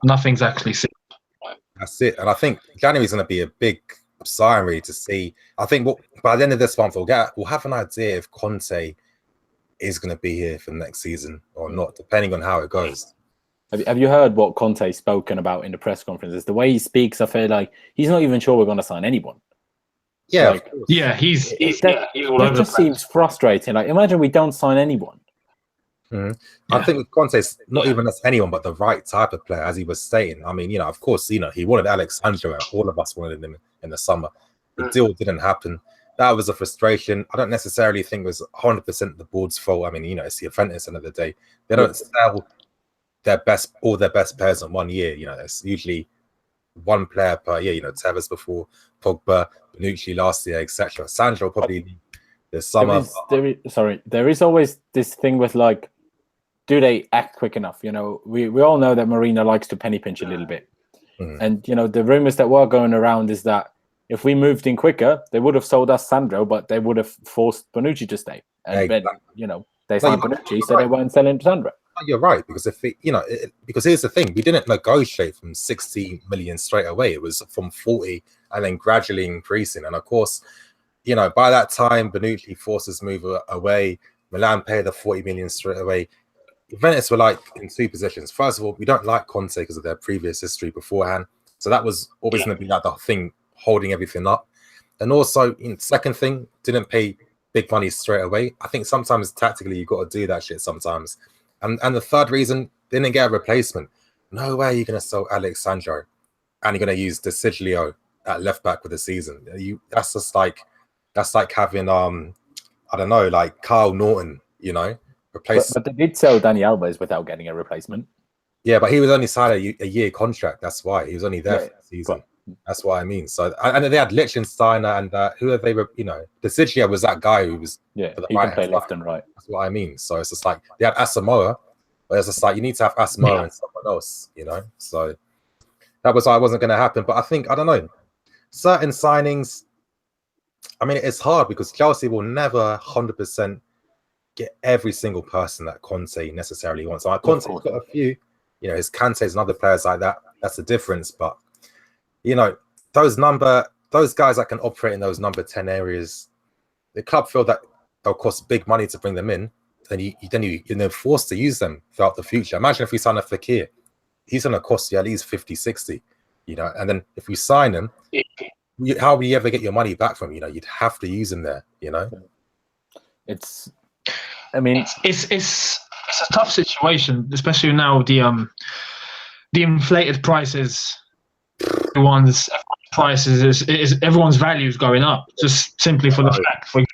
nothing's actually set. That's it, and I think January's going to be a big sign to see. I think by the end of this month we'll have an idea if Conte is going to be here for the next season or not, depending on how it goes. Have you heard what Conte's spoken about in the press conferences? The way he speaks, I feel like he's not even sure we're going to sign anyone. Yeah, like, he's that just seems frustrating. Like, imagine we don't sign anyone. I think with Conte, it's not even as anyone, but the right type of player, as he was saying. I mean, you know, of course, you know, he wanted Alex Sandro, and all of us wanted him in the summer. The deal didn't happen. That was a frustration. I don't necessarily think it was 100% the board's fault. I mean, you know, it's the Juventus end of the day. They don't sell all their best players in 1 year. You know, it's usually one player per year. You know, Tevez before, Pogba, Bonucci last year, etc. Sandro probably this summer. There is always this thing with, like, do they act quick enough? You know, we all know that Mourinho likes to penny pinch a little bit. And, you know, the rumors that were going around is that if we moved in quicker, they would have sold us Sandro, but they would have forced Bonucci to stay. And then, you know, they signed Bonucci, so they weren't selling Sandro. You're right, because because here's the thing: we didn't negotiate from 60 million straight away. It was from 40, and then gradually increasing. And of course, you know, by that time, Bonucci forced his move away. Milan paid the 40 million straight away. Juventus were like in two positions. First of all, we don't like Conte because of their previous history beforehand, so that was always going to be like the thing holding everything up. And also, second thing, didn't pay big money straight away. I think sometimes tactically you've got to do that shit sometimes. And the third reason, didn't get a replacement. No way you're going to sell Alex Sandro and you're going to use De Siglio at left back for the season. That's like having I don't know, like Kyle Norton, replace. But they did sell Dani Alves without getting a replacement. Yeah, but he was only signed a year contract. That's why he was only there for the season. That's what I mean. So, and they had Lichtsteiner and who have they? De Siglio was that guy who was he can play left and right. That's what I mean. So it's just like they had Asamoah, but it's just like you need to have Asamoah and someone else, So that was why it wasn't going to happen. But I think, I don't know, certain signings. I mean, it's hard because Chelsea will never 100% get every single person that Conte necessarily wants. So Conte's got a few, his Kantes and other players like that. That's the difference. But those guys that can operate in those number 10 areas, the club feel that they'll cost big money to bring them in. Then you're forced to use them throughout the future. Imagine if we sign a Fekir, he's going to cost you at least 50, 60, and then if we sign him, how will you ever get your money back from him? You'd have to use him there, It's a tough situation, especially now with the inflated prices. Everyone's value is going up just simply for the fact, for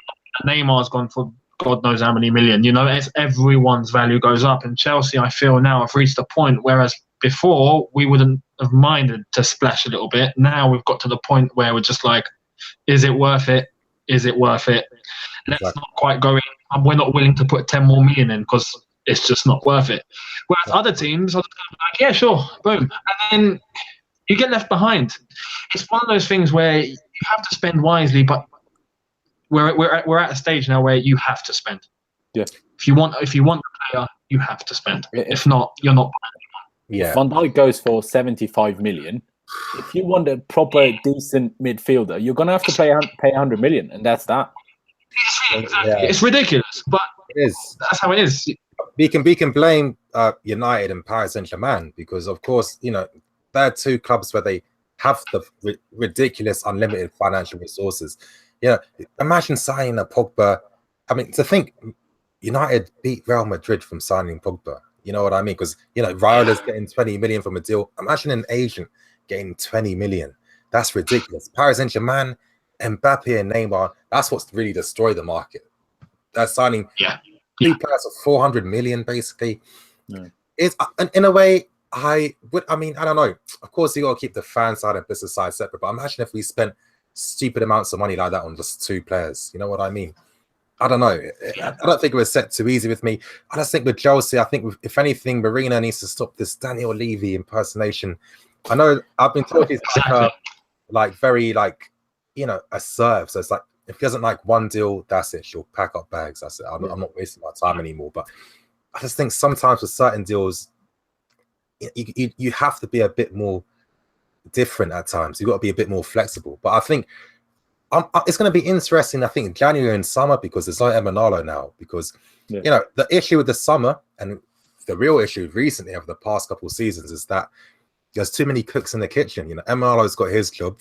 Neymar's gone for God knows how many million. It's everyone's value goes up. And Chelsea, I feel now, have reached a point whereas before we wouldn't have minded to splash a little bit. Now we've got to the point where we're just like, is it worth it? Is it worth it? Let's not quite go in. We're not willing to put 10 more million in because it's just not worth it. Whereas other teams are like, yeah, sure, boom. And then you get left behind. It's one of those things where you have to spend wisely, but we're at a stage now where you have to spend. Yeah. If you want the player, you have to spend. If not, you're not. Yeah. Van Dijk goes for 75 million. If you want a proper, decent midfielder, you're gonna have to pay 100 million, and that's that. It's ridiculous, but it is. That's how it is. We can blame United and Paris Saint-Germain because, of course, they're two clubs where they have the ridiculous, unlimited financial resources. Imagine signing a Pogba. I mean, to think United beat Real Madrid from signing Pogba. You know what I mean? Because Raiola's getting 20 million from a deal. Imagine an agent getting 20 million. That's ridiculous. Paris Saint-Germain, Mbappe and Neymar, that's what's really destroyed the market. They're signing three players of 400 million, basically. Yeah. It's in a way, I don't know. Of course, you got to keep the fan side and business side separate, but imagine if we spent stupid amounts of money like that on just two players. You know what I mean? I don't know. I don't think it was set too easy with me. I just think with Chelsea, I think if anything, Mourinho needs to stop this Daniel Levy impersonation. I know I've been told he's very assertive. So it's like if he doesn't like one deal, that's it. She'll pack up bags. That's it. I'm not wasting my time anymore. But I just think sometimes with certain deals, you have to be a bit more different at times. You've got to be a bit more flexible. But I think it's going to be interesting, I think, in January and summer because there's no Emanalo now. Because, the issue with the summer and the real issue recently over the past couple of seasons is that there's too many cooks in the kitchen. Emanalo's got his job.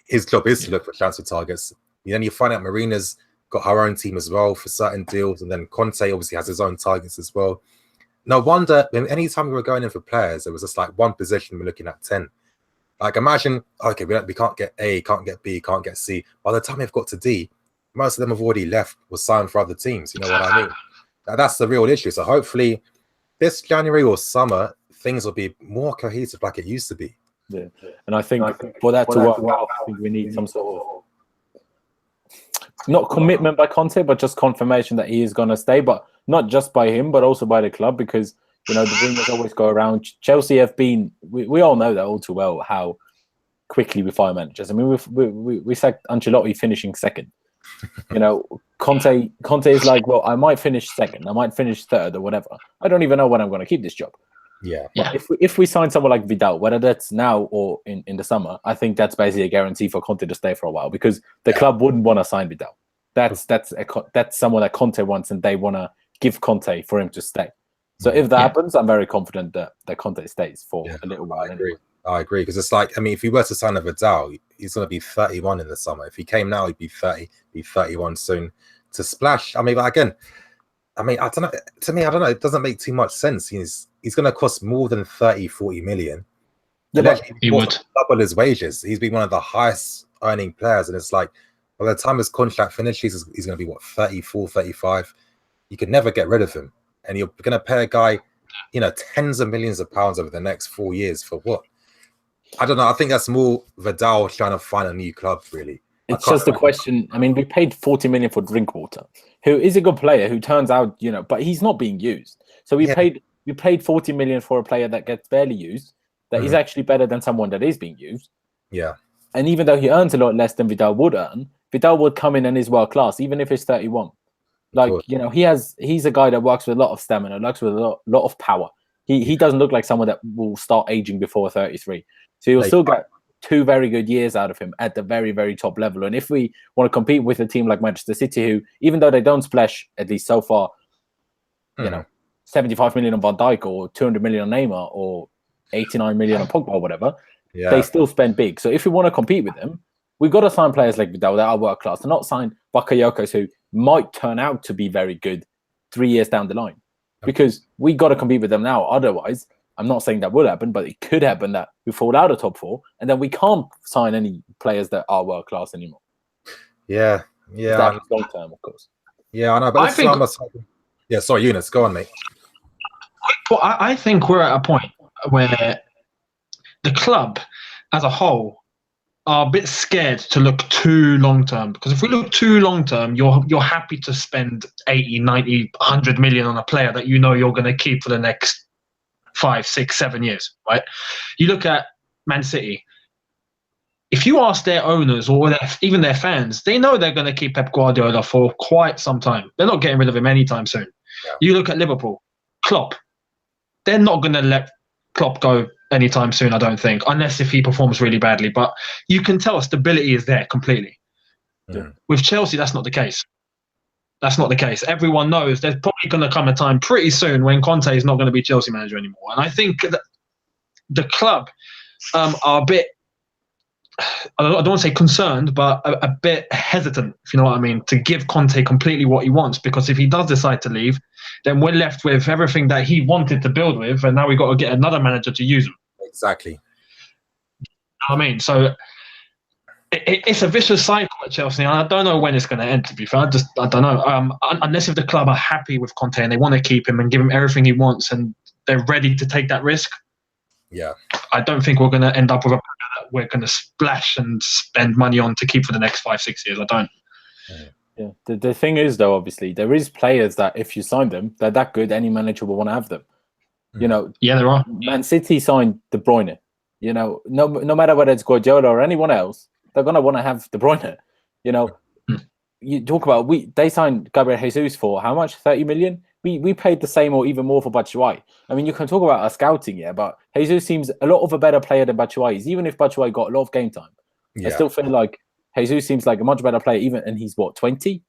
His job is to look for transfer targets. Then you find out Marina's got her own team as well for certain deals. And then Conte obviously has his own targets as well. No wonder, anytime we were going in for players, there was just like one position we're looking at 10. Like imagine, okay, we can't get A, can't get B, can't get C. By the time we've got to D, most of them have already left or signed for other teams. You know what I mean? That's the real issue. So hopefully this January or summer, things will be more cohesive like it used to be. Yeah, and I think for that to work out, I think we need some sort of not commitment by Conte, but just confirmation that he is going to stay. But not just by him, but also by the club, because the rumors always go around. Chelsea have been. We all know that all too well how quickly we fire managers. I mean, we sacked Ancelotti finishing second. Conte is like, well, I might finish second, I might finish third, or whatever. I don't even know when I'm going to keep this job. Yeah. If we sign someone like Vidal, whether that's now or in the summer, I think that's basically a guarantee for Conte to stay for a while because the club wouldn't want to sign Vidal. That's someone that Conte wants, and they want to give Conte for him to stay. So if that happens, I'm very confident that Conte stays for a little while. I agree. I agree, because it's like, I mean, if he were to sign a Vidal, he's going to be 31 in the summer. If he came now, he'd be 30, be 31 soon. To splash, I mean, but again, I mean, I don't know. To me, I don't know. It doesn't make too much sense. He's going to cost more than 30, 40 million. Yeah, but he would double his wages. He's been one of the highest earning players, and it's like by the time his contract finishes, he's going to be what, 34, 35. You could never get rid of him, and you're going to pay a guy, you know, tens of millions of pounds over the next 4 years for what? I don't know. I think that's more Vidal trying to find a new club, really. It's just a question. I mean, we paid 40 million for Drinkwater, who is a good player, who turns out, you know, but he's not being used. So we paid 40 million for a player that gets barely used, that is actually better than someone that is being used. Yeah. And even though he earns a lot less than Vidal would earn, Vidal would come in and is world class, even if he's 31. Like, you know, he's a guy that works with a lot of stamina, works with a lot of power. He doesn't look like someone that will start aging before 33. So you'll still get 2 very good years out of him at the very, very top level. And if we want to compete with a team like Manchester City, who, even though they don't splash, at least so far, you know, 75 million on Van Dijk or 200 million on Neymar or 89 million on Pogba or whatever, they still spend big. So if we want to compete with them, we've got to sign players like Vidal that are world class, and not sign Bakayokos who might turn out to be very good 3 years down the line. Because we got to compete with them now. Otherwise, I'm not saying that will happen, but it could happen that we fall out of top 4, and then we can't sign any players that are world class anymore. Yeah. That's long term, of course. Yeah, I know. But sorry, Younes, go on, mate. Well, I think we're at a point where the club as a whole are a bit scared to look too long term, because if we look too long term, you're happy to spend 80, 90, 100 million on a player that you know you're going to keep for the next 5, 6, 7 years, right? You look at Man City. If you ask their owners or even their fans, they know they're going to keep Pep Guardiola for quite some time. They're not getting rid of him anytime soon. Yeah. You look at Liverpool, Klopp. They're not going to let Klopp go anytime soon, I don't think, unless if he performs really badly. But you can tell stability is there completely. Yeah. With Chelsea, that's not the case. That's not the case. Everyone knows there's probably going to come a time pretty soon when Conte is not going to be Chelsea manager anymore. And I think that the club are a bit, I don't want to say concerned, but a bit hesitant, if you know what I mean, to give Conte completely what he wants. Because if he does decide to leave, then we're left with everything that he wanted to build with, and now we've got to get another manager to use him. Exactly. You know what I mean? So it's a vicious cycle at Chelsea, and I don't know when it's going to end, to be fair. I don't know. Unless if the club are happy with Conte and they want to keep him and give him everything he wants and they're ready to take that risk. Yeah. I don't think we're going to end up with a player that we're going to splash and spend money on to keep for the next 5, 6 years. I don't. Yeah. The thing is, though, obviously, there is players that if you sign them, they're that good, any manager will want to have them. You know, yeah, there are. Man City signed De Bruyne. You know, no matter whether it's Guardiola or anyone else, they're going to want to have De Bruyne. You know, you talk about they signed Gabriel Jesus for how much? 30 million. We paid the same or even more for Batshuayi. I mean, you can talk about our scouting, yeah, but Jesus seems a lot of a better player than Batshuayi. Even if Batshuayi got a lot of game time, I still feel like Jesus seems like a much better player. Even and he's what, 20?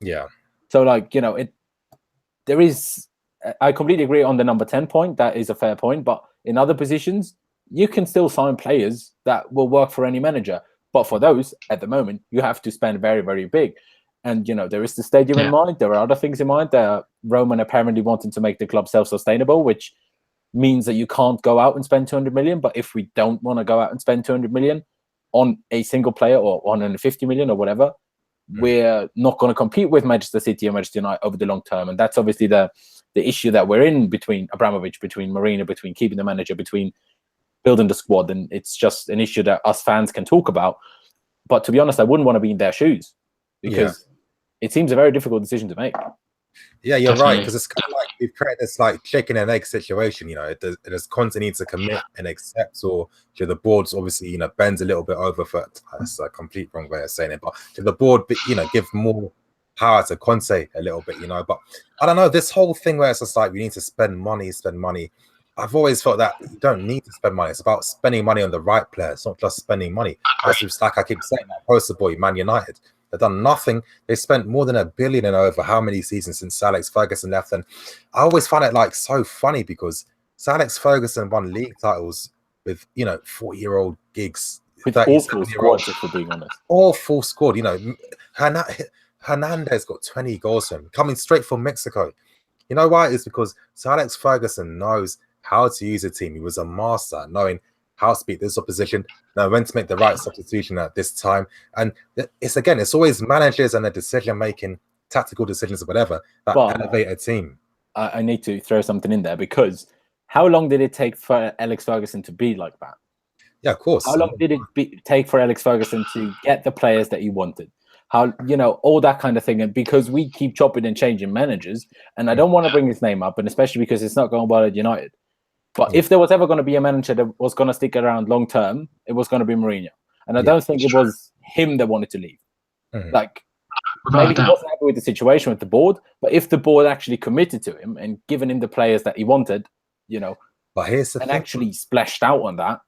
Yeah. So like, you know, there is. I completely agree on the number 10 point. That is a fair point. But in other positions, you can still sign players that will work for any manager. But for those, at the moment, you have to spend very, very big. And, you know, there is the stadium in mind. There are other things in mind. Roman apparently wanting to make the club self-sustainable, which means that you can't go out and spend 200 million. But if we don't want to go out and spend 200 million on a single player or 150 million or whatever, we're not going to compete with Manchester City and Manchester United over the long term. And that's obviously the issue that we're in between Abramovich, between Mourinho, between keeping the manager, between building the squad. And it's just an issue that us fans can talk about. But to be honest, I wouldn't want to be in their shoes because it seems a very difficult decision to make. Yeah, you're right, because it's kind of like we've created this like chicken and egg situation. You know, it does Conte need to commit and accept, or should the board's obviously, you know, bends a little bit over for that's a complete wrong way of saying it, but should the board, you know, give more power to Conte a little bit, you know? But I don't know, this whole thing where it's just like we need to spend money. I've always felt that you don't need to spend money. It's about spending money on the right players, not just spending money. It's like I keep saying, that poster boy, Man United. They've done nothing. They spent more than $1 billion in over how many seasons since Sir Alex Ferguson left. And I always find it like so funny because Sir Alex Ferguson won league titles with 40-year-old gigs, with awful squads, if we're being honest. Awful squad. Hernandez got 20 goals from him, coming straight from Mexico. You know why? It's because Sir Alex Ferguson knows how to use a team. He was a master at knowing how to beat this opposition, know when to make the right substitution at this time. And it's always managers and the decision-making, tactical decisions or whatever, that elevate a team. I need to throw something in there, because how long did it take for Alex Ferguson to be like that? Yeah, of course. How long did it take for Alex Ferguson to get the players that he wanted? How, all that kind of thing. And because we keep chopping and changing managers, and I don't want to bring his name up, and especially because it's not going well at United. But if there was ever going to be a manager that was going to stick around long term, it was going to be Mourinho. And I don't think it was him that wanted to leave. Like, maybe he wasn't happy with the situation with the board, but if the board actually committed to him and given him the players that he wanted, but here's the and thing. Actually splashed out on that,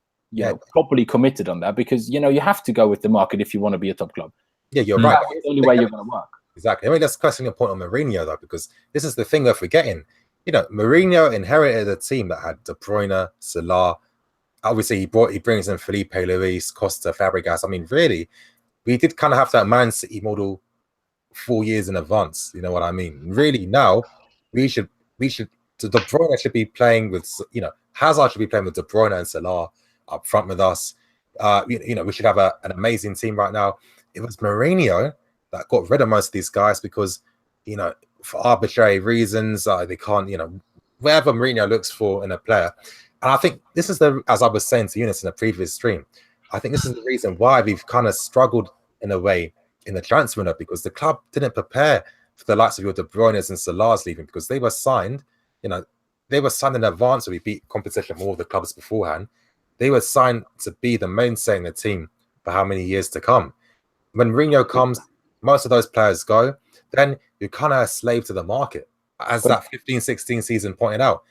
properly committed on that, because you have to go with the market if you want to be a top club. Yeah, you're right. That's the only way you're going to work. Exactly. I mean, let's question your point on Mourinho, though, because this is the thing we're forgetting. Mourinho inherited a team that had De Bruyne, Salah. Obviously, he brings in Felipe Luis, Costa, Fabregas. I mean, really, we did kind of have that Man City model 4 years in advance. You know what I mean? Really, now we should. De Bruyne should be playing with, Hazard should be playing with De Bruyne and Salah up front with us. We should have an amazing team right now. It was Mourinho that got rid of most of these guys because, for arbitrary reasons, they can't, wherever Mourinho looks for in a player. And I think this is as I was saying to Younes in the previous stream, I think this is the reason why we've kind of struggled in a way in the transfer window, because the club didn't prepare for the likes of your De Bruyne's and Salah's leaving, because they were signed, in advance, so we beat competition from all the clubs beforehand. They were signed to be the mainstay in the team for how many years to come. When Mourinho comes, most of those players go, then you're kind of a slave to the market. As that 15-16 season pointed out,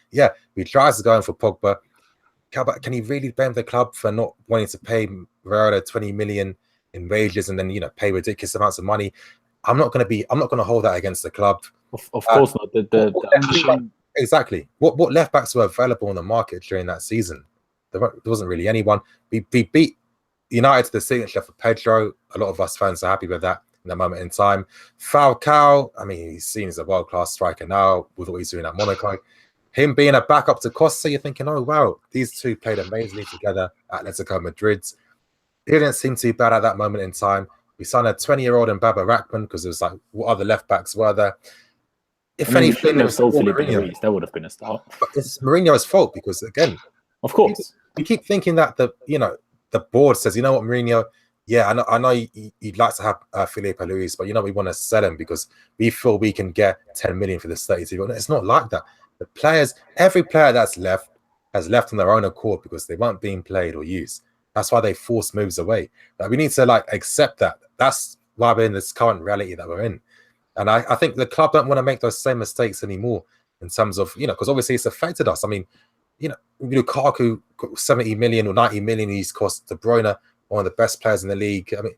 we tried to go in for Pogba. Can he really blame the club for not wanting to pay Morata 20 million in wages and then pay ridiculous amounts of money? I'm not going to hold that against the club. Of course not. Exactly. What left backs were available on the market during that season? There wasn't really anyone. We beat United to the signature for Pedro. A lot of us fans are happy with that in that moment in time. Falcao, I mean, he's seen as a world-class striker now with what he's doing at Monaco. Him being a backup to Costa, you're thinking, oh, wow, these two played amazingly together at Atletico Madrid. It didn't seem too bad at that moment in time. We signed a 20-year-old Mbaba Rackman because it was like, what other left-backs were there? If anything, it was Mourinho. That would have been a start. But it's Mourinho's fault because, again, of course, we keep thinking that the board says, you know what, Mourinho, I know you'd like to have Felipe Luis, but we want to sell him because we feel we can get 10 million for this 32. It's not like that. The players, every player that's left has left on their own accord because they weren't being played or used. That's why they force moves away. We need to accept that. That's why we're in this current reality that we're in. And I think the club don't want to make those same mistakes anymore in terms of, because obviously it's affected us. I mean, Lukaku, 70 million or 90 million he's cost. De Bruyne, one of the best players in the league. I mean,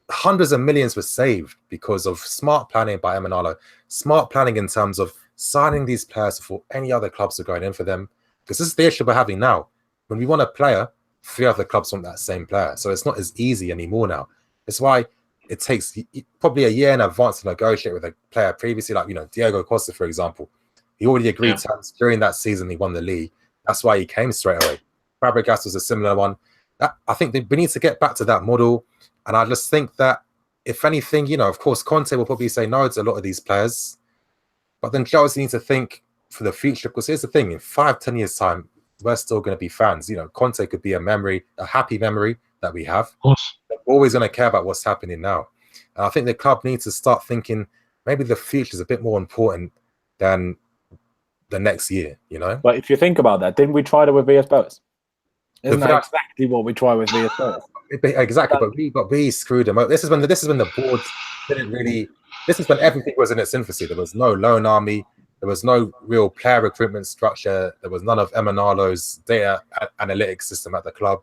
hundreds of millions were saved because of smart planning by Emanalo. Smart planning in terms of signing these players before any other clubs are going in for them. Because this is the issue we're having now. When we want a player, 3 other clubs want that same player. So it's not as easy anymore now. It's why it takes probably a year in advance to negotiate with a player previously, like, Diego Costa, for example. He already agreed terms during that season he won the league. That's why he came straight away. Fabregas was a similar one. I think we need to get back to that model. And I just think that, if anything, of course, Conte will probably say no to a lot of these players. But then Chelsea needs to think for the future, because here's the thing, in 5-10 years' time, we're still going to be fans. Conte could be a happy memory that we have. Of course. We're always going to care about what's happening now. And I think the club needs to start thinking maybe the future is a bit more important than the next year, But if you think about that, didn't we try that with VS Boas? Isn't that exactly what we try with VS Boas? Exactly, but we screwed them up. This is when the board didn't really. This is when everything was in its infancy. There was no loan army. There was no real player recruitment structure. There was none of Emanalo's data analytics system at the club.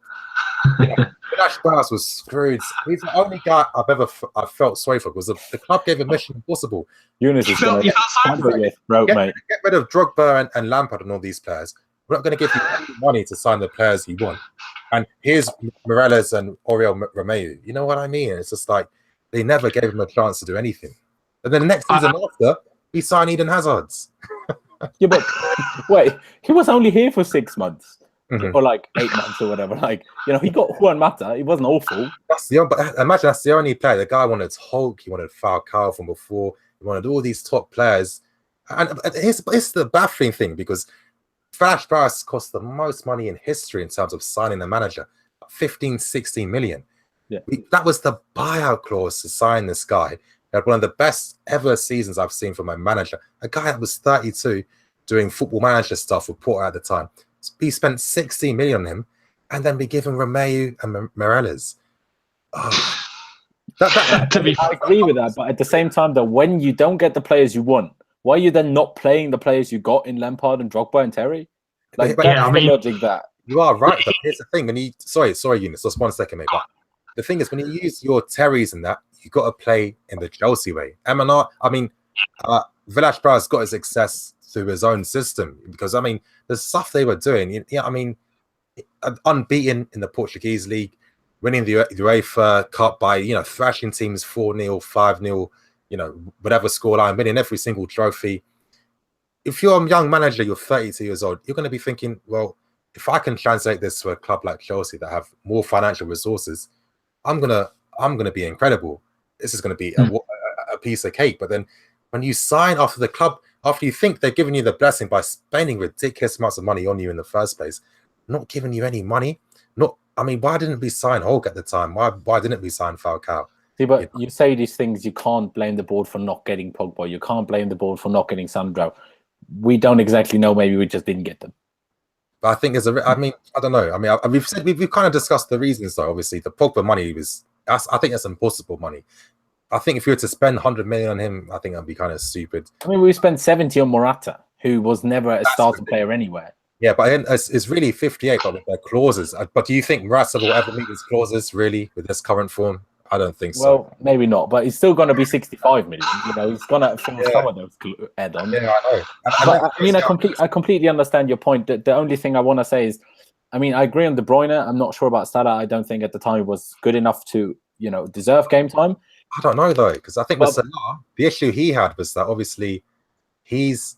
Ash Barnes was screwed. He's the only guy I've felt sorry for because the club gave him Mission Impossible. Younes is going to get rid of Drogba and Lampard and all these players. We're not going to give you any money to sign the players you want. And here's Morales and Oriol Romeu. You know what I mean? It's just like they never gave him a chance to do anything. And then the next season after, we signed Eden Hazard's. Yeah, but wait, he was only here for 6 months. Or like 8 months or whatever. Like, he got Juan Mata. He wasn't awful. But imagine that's the only player. The guy wanted Hulk. He wanted Falcao from before. He wanted all these top players. And it's the baffling thing, because Flash Price cost the most money in history in terms of signing a manager, 15, 16 million. Yeah. That was the buyout clause to sign this guy. He had one of the best ever seasons I've seen from a manager. A guy that was 32 doing football manager stuff with Porto at the time. We spent 16 million on him, and then we give him Romeu and Morales. Oh. I agree with that, but at the same time, though, when you don't get the players you want, why are you then not playing the players you got in Lampard and Drogba and Terry? Like, that's the logic that. You are right, but here's the thing: when you sorry, Eunice, just 1 second, mate. But the thing is, when you use your Terrys and that, you got to play in the Chelsea way. Villas-Boas got his success through his own system, because the stuff they were doing, unbeaten in the Portuguese league, winning the UEFA Cup by thrashing teams 4-0, 5-0, whatever scoreline, winning every single trophy. If you're a young manager, you're 32 years old, you're going to be thinking, well, if I can translate this to a club like Chelsea that have more financial resources, I'm gonna be incredible. This is going to be a piece of cake. But then when you sign after you think they're giving you the blessing by spending ridiculous amounts of money on you in the first place, not giving you any money, why didn't we sign Hulk at the time? Why didn't we sign Falcao? See, but you say these things, you can't blame the board for not getting Pogba. You can't blame the board for not getting Sandro. We don't exactly know. Maybe we just didn't get them. But I think I don't know. We've kind of discussed the reasons, though. Obviously, the Pogba money I think that's impossible money. I think if you were to spend 100 million on him, I think that'd be kind of stupid. We spent 70 on Morata, who was never a starting player anywhere. Yeah, but it's really 58 with their clauses. But do you think Morata will ever meet his clauses, really, with this current form? I don't think so. Well, maybe not, but it's still going to be 65 million. He's going to force some of those add-ons. Yeah, I know. I completely understand your point. The only thing I want to say is, I agree on De Bruyne. I'm not sure about Salah. I don't think at the time he was good enough to, deserve game time. I don't know, though, because I think with Salah, the issue he had was that obviously he's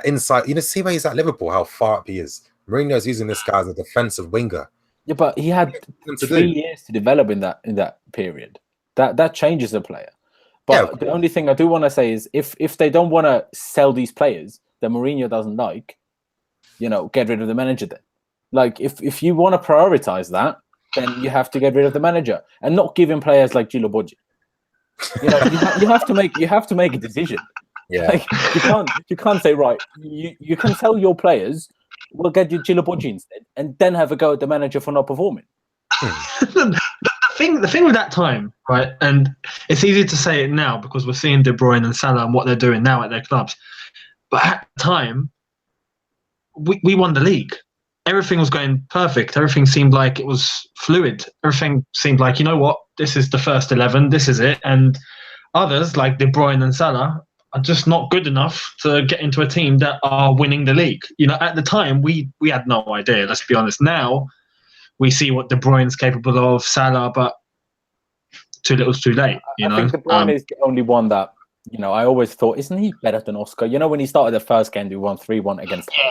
inside. See where he's at Liverpool, how far up he is. Mourinho's using this guy as a defensive winger. Yeah, but he had 3 years to develop in that period. That changes a player. But the only thing I do want to say is if they don't want to sell these players that Mourinho doesn't like, get rid of the manager then. Like if you want to prioritize that, then you have to get rid of the manager and not give him players like Gilo Bodji. You have to make a decision. Yeah. Like, you can't say, right, you can sell your players, we'll get you Gilo Bodji instead, and then have a go at the manager for not performing. The thing with that time, right, and it's easy to say it now because we're seeing De Bruyne and Salah and what they're doing now at their clubs. But at the time, we won the league. Everything was going perfect. Everything seemed like it was fluid. Everything seemed like, you know what, this is the first 11, this is it. And others, like De Bruyne and Salah, are just not good enough to get into a team that are winning the league. At the time, we had no idea, let's be honest. Now, we see what De Bruyne's capable of, Salah, but too little, too late. I think De Bruyne is the only one that, I always thought, isn't he better than Oscar? When he started the first game, we won 3-1 against him.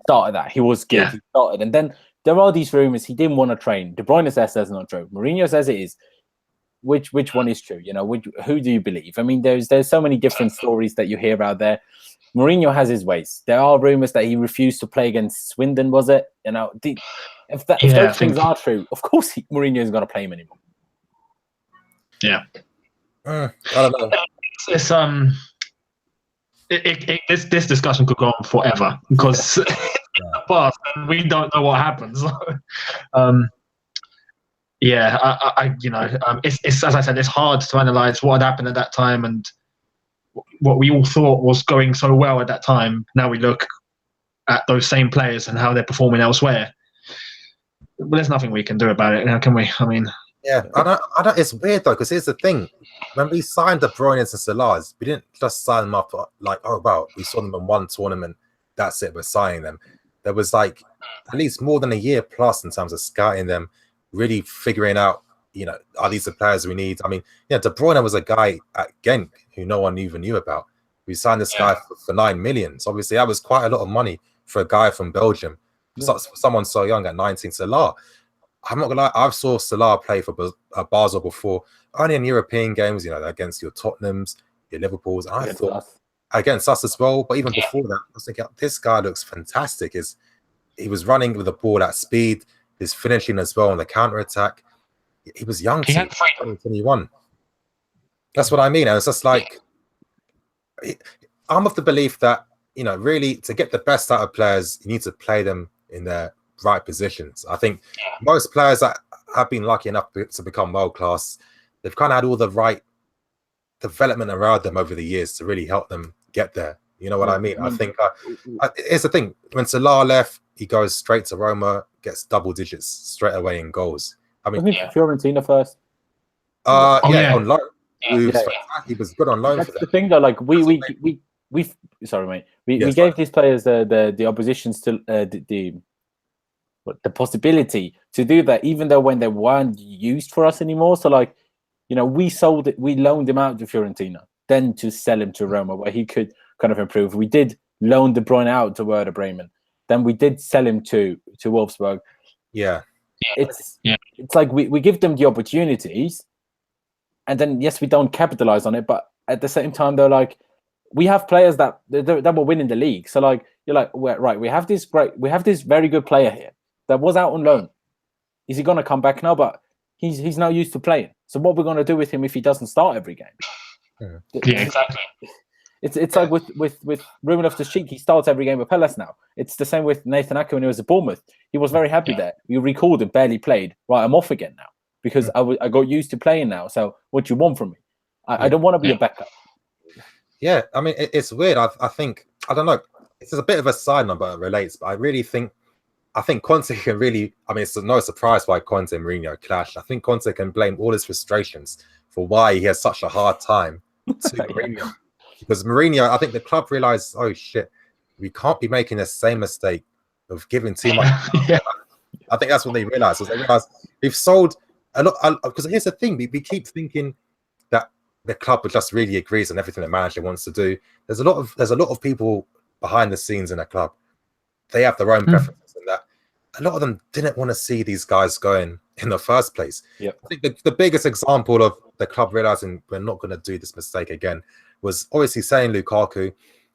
Started that. He was good. Yeah. He started. And then there are these rumours he didn't want to train. De Bruyne says that's not true. Mourinho says it is. Which one is true? Who do you believe? There's so many different stories that you hear out there. Mourinho has his ways. There are rumours that he refused to play against Swindon, was it? If those things are true, of course Mourinho is going to play him anymore. Yeah. I don't know. This discussion could go on forever because past we don't know what happens. It's as I said, it's hard to analyze what had happened at that time and what we all thought was going so well at that time. Now we look at those same players and how they're performing elsewhere. Well, there's nothing we can do about it now, can we? Yeah, I don't. It's weird though, because here's the thing: when we signed De Bruyne and Salahs, we didn't just sign them up like, oh wow, we saw them in one tournament, that's it, we're signing them. there was like at least more than a year plus in terms of scouting them, really figuring out, you know, are these the players we need? I mean, yeah, De Bruyne was a guy at Genk who no one even knew about. We signed this guy for 9 million. So obviously that was quite a lot of money for a guy from Belgium, for someone so young at 19. Salah, I'm not gonna lie, I've saw Salah play for Basel before, only in European games, you know, against your Tottenhams, your Liverpools. And I thought against us as well, but even before that, I was thinking, this guy looks fantastic. He was running with the ball at speed, his finishing as well on the counter attack. He was young, 21. That's what I mean. And it's just like, I'm of the belief that, you know, really to get the best out of players, you need to play them in their right positions. I think most players that have been lucky enough to become world class, they've kind of had all the right development around them over the years to really help them get there. You know what I mean? I think it's the thing. When Salah left, he goes straight to Roma, gets double digits straight away in goals. I mean, Fiorentina first. On loan. He was good on loan. That's the thing, though. Like we sorry, mate. We gave these players the oppositions to the possibility to do that, even though when they weren't used for us anymore. So like, you know, we loaned him out to Fiorentina, then to sell him to Roma, where he could kind of improve. We did loan De Bruyne out to Werder Bremen, then we did sell him to Wolfsburg. It's like we give them the opportunities, and then yes, we don't capitalize on it, but at the same time, they're like, we have players that were winning the league. So like, you're like, well, right, we have this very good player here that was out on loan. Is he going to come back now? But he's now used to playing. So what we're going to do with him if he doesn't start every game? Yeah, exactly. It's like with Ruben Loftus-Cheek, he starts every game with Palace now. It's the same with Nathan Ake when he was at Bournemouth. He was very happy there. We recalled him, barely played. Right, I'm off again now because I got used to playing now. So what do you want from me? I don't want to be a backup. Yeah, I mean, it's weird. I think, I don't know. It's a bit of a side note, but it relates. But I think Conte can really, I mean, it's no surprise why Conte and Mourinho clashed. I think Conte can blame all his frustrations for why he has such a hard time to Mourinho. Because Mourinho, I think the club realized, oh shit, we can't be making the same mistake of giving too much. I think that's what they realized. They realized we've sold a lot. Because here's the thing, we keep thinking that the club just really agrees on everything the manager wants to do. There's a lot of people behind the scenes in a club. They have their own preferences, and that a lot of them didn't want to see these guys going in the first place. I think the biggest example of the club realizing we're not going to do this mistake again was obviously saying Lukaku.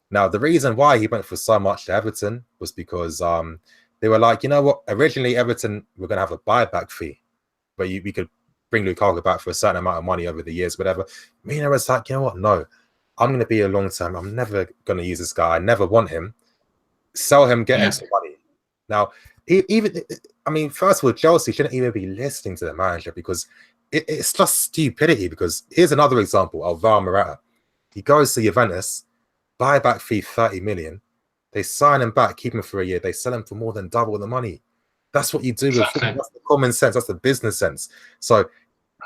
Now, the reason why he went for so much to Everton was because they were like, you know what? Originally, Everton were going to have a buyback fee where we could bring Lukaku back for a certain amount of money over the years, whatever. Mourinho was like, you know what? No, I'm going to be a long term. I'm never going to use this guy. I never want him. Sell him, get him some money. Now, I mean, first of all, Chelsea shouldn't even be listening to the manager because it's just stupidity. Because here's another example: Alvaro Morata. He goes to Juventus, buyback fee 30 million. They sign him back, keep him for a year. They sell him for more than double the money. That's what you do. That's the common sense. That's the business sense. So,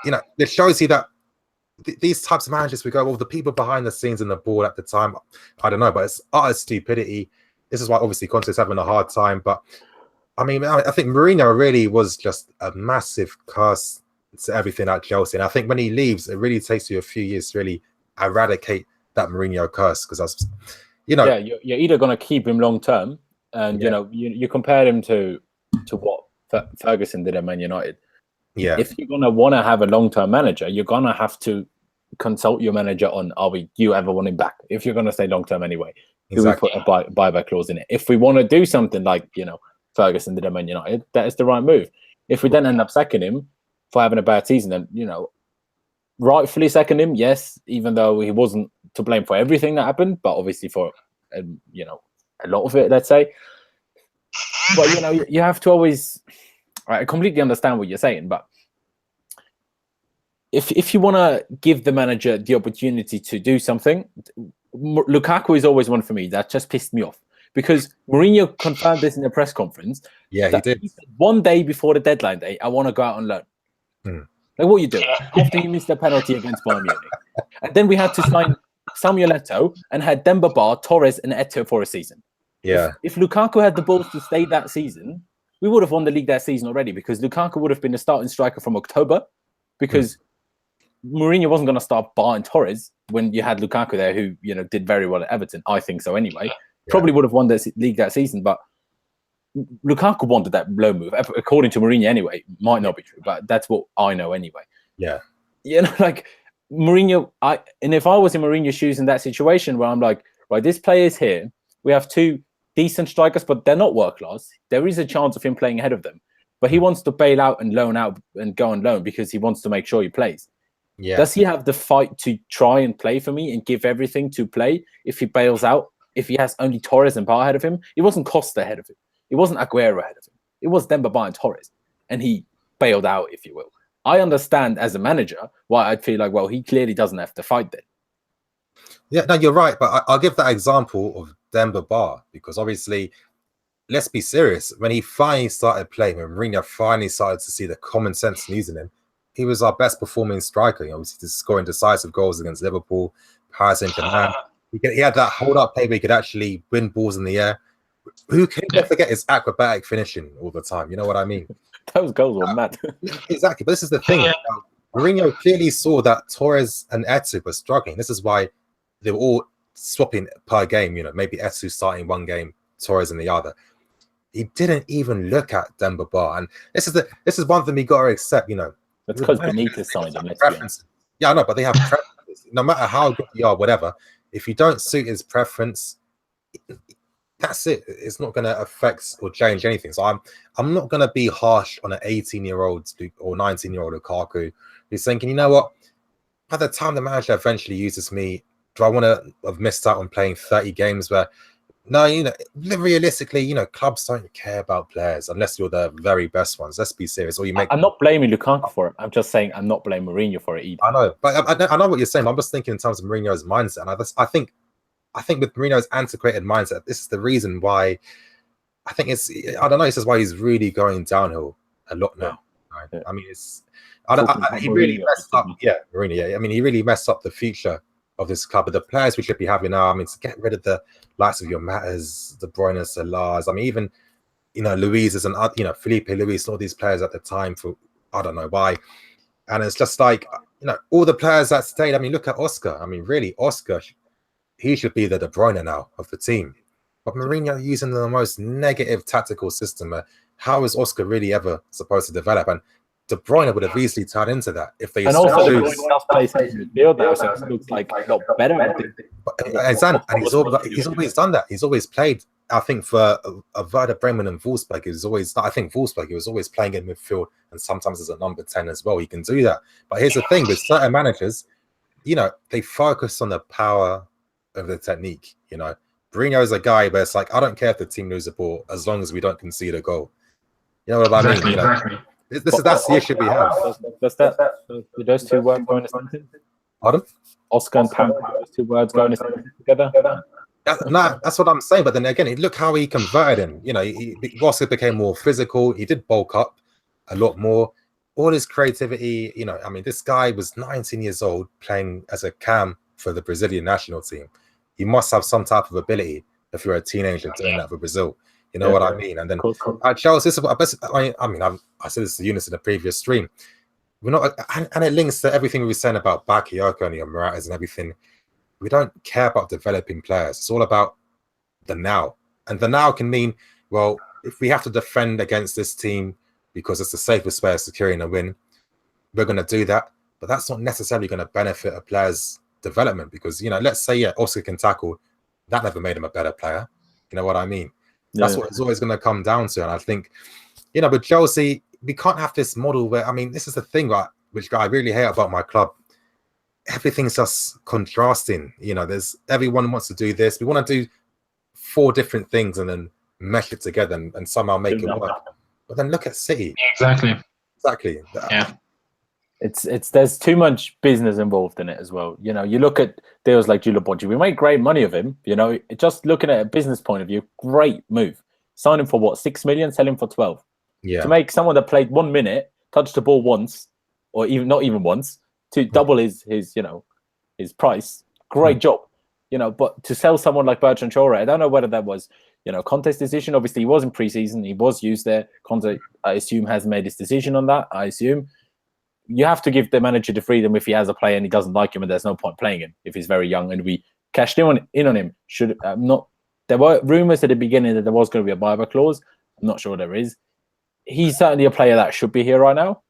you know, it shows you that these types of managers, we go, well, the people behind the scenes in the board at the time, I don't know, but it's utter stupidity. This is why obviously Conte's having a hard time. But I mean, I think Mourinho really was just a massive curse to everything at Chelsea. And I think when he leaves, it really takes you a few years to really eradicate that Mourinho curse, because that's, you know, you're either going to keep him long term, and you know, you compare him to what Ferguson did at Man United. If you're going to want to have a long term manager, you're going to have to consult your manager on, you ever want him back? If you're going to stay long term anyway, do we put a buyback clause in it? If we want to do something like, you know, Ferguson did at Man United, that is the right move. If we then end up sacking him for having a bad season, then, you know, rightfully second him, yes, even though he wasn't to blame for everything that happened, but obviously for you know, a lot of it, let's say. But you know, you have to always, I completely understand what you're saying, but if you want to give the manager the opportunity to do something, Lukaku is always one for me that just pissed me off, because Mourinho confirmed this in the press conference. He did. He said, one day before the deadline day, I want to go out on loan. Like, what you do after he missed a penalty against Bayern Munich, and then we had to sign Samuel Eto'o and had Demba Ba, Torres, and Eto'o for a season. Yeah. If Lukaku had the balls to stay that season, we would have won the league that season already, because Lukaku would have been the starting striker from October, because Mourinho wasn't going to start Bar Torres when you had Lukaku there, who, you know, did very well at Everton. I think so anyway. Probably would have won the league that season, but Lukaku wanted that low move, according to Mourinho anyway. Might not be true, but that's what I know anyway. Yeah. You know, like Mourinho, and if I was in Mourinho's shoes in that situation where I'm like, right, this player's here, we have two decent strikers, but they're not world class. There is a chance of him playing ahead of them, but he wants to bail out and loan out and go on loan because he wants to make sure he plays. Yeah. Does he have the fight to try and play for me and give everything to play if he bails out? If he has only Torres and Bar ahead of him? It wasn't Costa ahead of him. It wasn't Aguero ahead of him. It was Demba Ba and Torres. And he bailed out, if you will. I understand as a manager why I'd feel like, well, he clearly doesn't have to fight then. Yeah, no, you're right. But I'll give that example of Demba Ba, because obviously, let's be serious. When he finally started playing, when Mourinho finally started to see the common sense in using him, he was our best performing striker. You know, obviously, scoring decisive goals against Liverpool, Paris Saint-Germain. He had that hold-up play where he could actually win balls in the air. Who can forget his acrobatic finishing all the time? You know what I mean? Those goals were mad. Exactly. But this is the thing. Mourinho clearly saw that Torres and Etu were struggling. This is why they were all swapping per game. You know, maybe Etu starting one game, Torres in the other. He didn't even look at Demba Ba. And this is one thing we got to accept, you know. That's because Benitez signed him. Preferences. Yeah, I know, but they have preferences. No matter how good you are, whatever, if you don't suit his preference, that's it. It's not going to affect or change anything. So I'm not going to be harsh on an 18-year-old or 19-year-old Lukaku who's thinking, you know what? By the time the manager eventually uses me, do I want to have missed out on playing 30 games where, no, you know, realistically, you know, clubs don't care about players unless you're the very best ones. Let's be serious. Or you make. I'm not blaming Lukaku for it. I'm just saying I'm not blaming Mourinho for it either. I know, but I know what you're saying. I'm just thinking in terms of Mourinho's mindset. And I think with Mourinho's antiquated mindset, this is the reason why I think it's. I don't know. This is why he's really going downhill a lot now. Right? Yeah. I mean, he really messed up. Yeah, Mourinho. Yeah, I mean, he really messed up the future of this club. But the players we should be having now, I mean, to get rid of the likes of your Matters, De Bruyne, Salahs. I mean, even, you know, Luiz and, you know, Felipe Luis, all these players at the time for, I don't know why. And it's just like, you know, all the players that stayed. I mean, look at Oscar. I mean, really, Oscar, he should be the De Bruyne now of the team. But Mourinho using the most negative tactical system. How is Oscar really ever supposed to develop? And De Bruyne would have easily turned into that if they. And also, De Bruyne plays midfield now, so it looks like a lot better. And he's always done that. He's always played. I think for Werder Bremen and Wolfsburg, he was always. I think Wolfsburg, he was always playing in midfield and sometimes as a number 10 as well. He can do that. But here's the thing with certain managers, you know, they focus on the power of the technique. You know, Mourinho is a guy where it's like, I don't care if the team loses the ball as long as we don't concede a goal. You know what I mean? You know? That's the issue we have. Do those two words going to Pardon? Oscar and Pam, those two words going together? That's what I'm saying. But then again, look how he converted him. You know, Oscar became more physical. He did bulk up a lot more. All his creativity, you know, I mean, this guy was 19 years old playing as a cam for the Brazilian national team. You must have some type of ability if you're a teenager doing that for Brazil. You know what I mean? And then at Chelsea, I said this to Younes in the previous stream. We're not, and it links to everything we were saying about Bakayoko and the Moratas and everything. We don't care about developing players. It's all about the now. And the now can mean, well, if we have to defend against this team because it's the safest way of securing a win, we're going to do that. But that's not necessarily going to benefit a player's development because, you know, let's say, yeah, Oscar can tackle. That never made him a better player. You know what I mean? That's what it's always going to come down to. And I think, you know, with Chelsea, we can't have this model where, I mean, this is the thing, right, which I really hate about my club. Everything's just contrasting. You know, everyone wants to do this. We want to do 4 different things and then mesh it together and somehow make it work. But then look at City. Exactly. Yeah. There's too much business involved in it as well. You know, you look at deals like Julia Bonji. We made great money of him. You know, just looking at a business point of view, great move. Sign him for what, 6 million, sell him for 12. Yeah. To make someone that played 1 minute, touched the ball once, or even not even once, to double his price. Great job. you know, but to sell someone like Bertrand Traore, I don't know whether that was, you know, Conte's decision. Obviously, he was in pre-season. He was used there. Conte, I assume, has made his decision on that. I assume. You have to give the manager the freedom if he has a player and he doesn't like him, and there's no point playing him if he's very young. And we cashed in on him. There were rumours at the beginning that there was going to be a buyback clause. I'm not sure there is. He's certainly a player that should be here right now.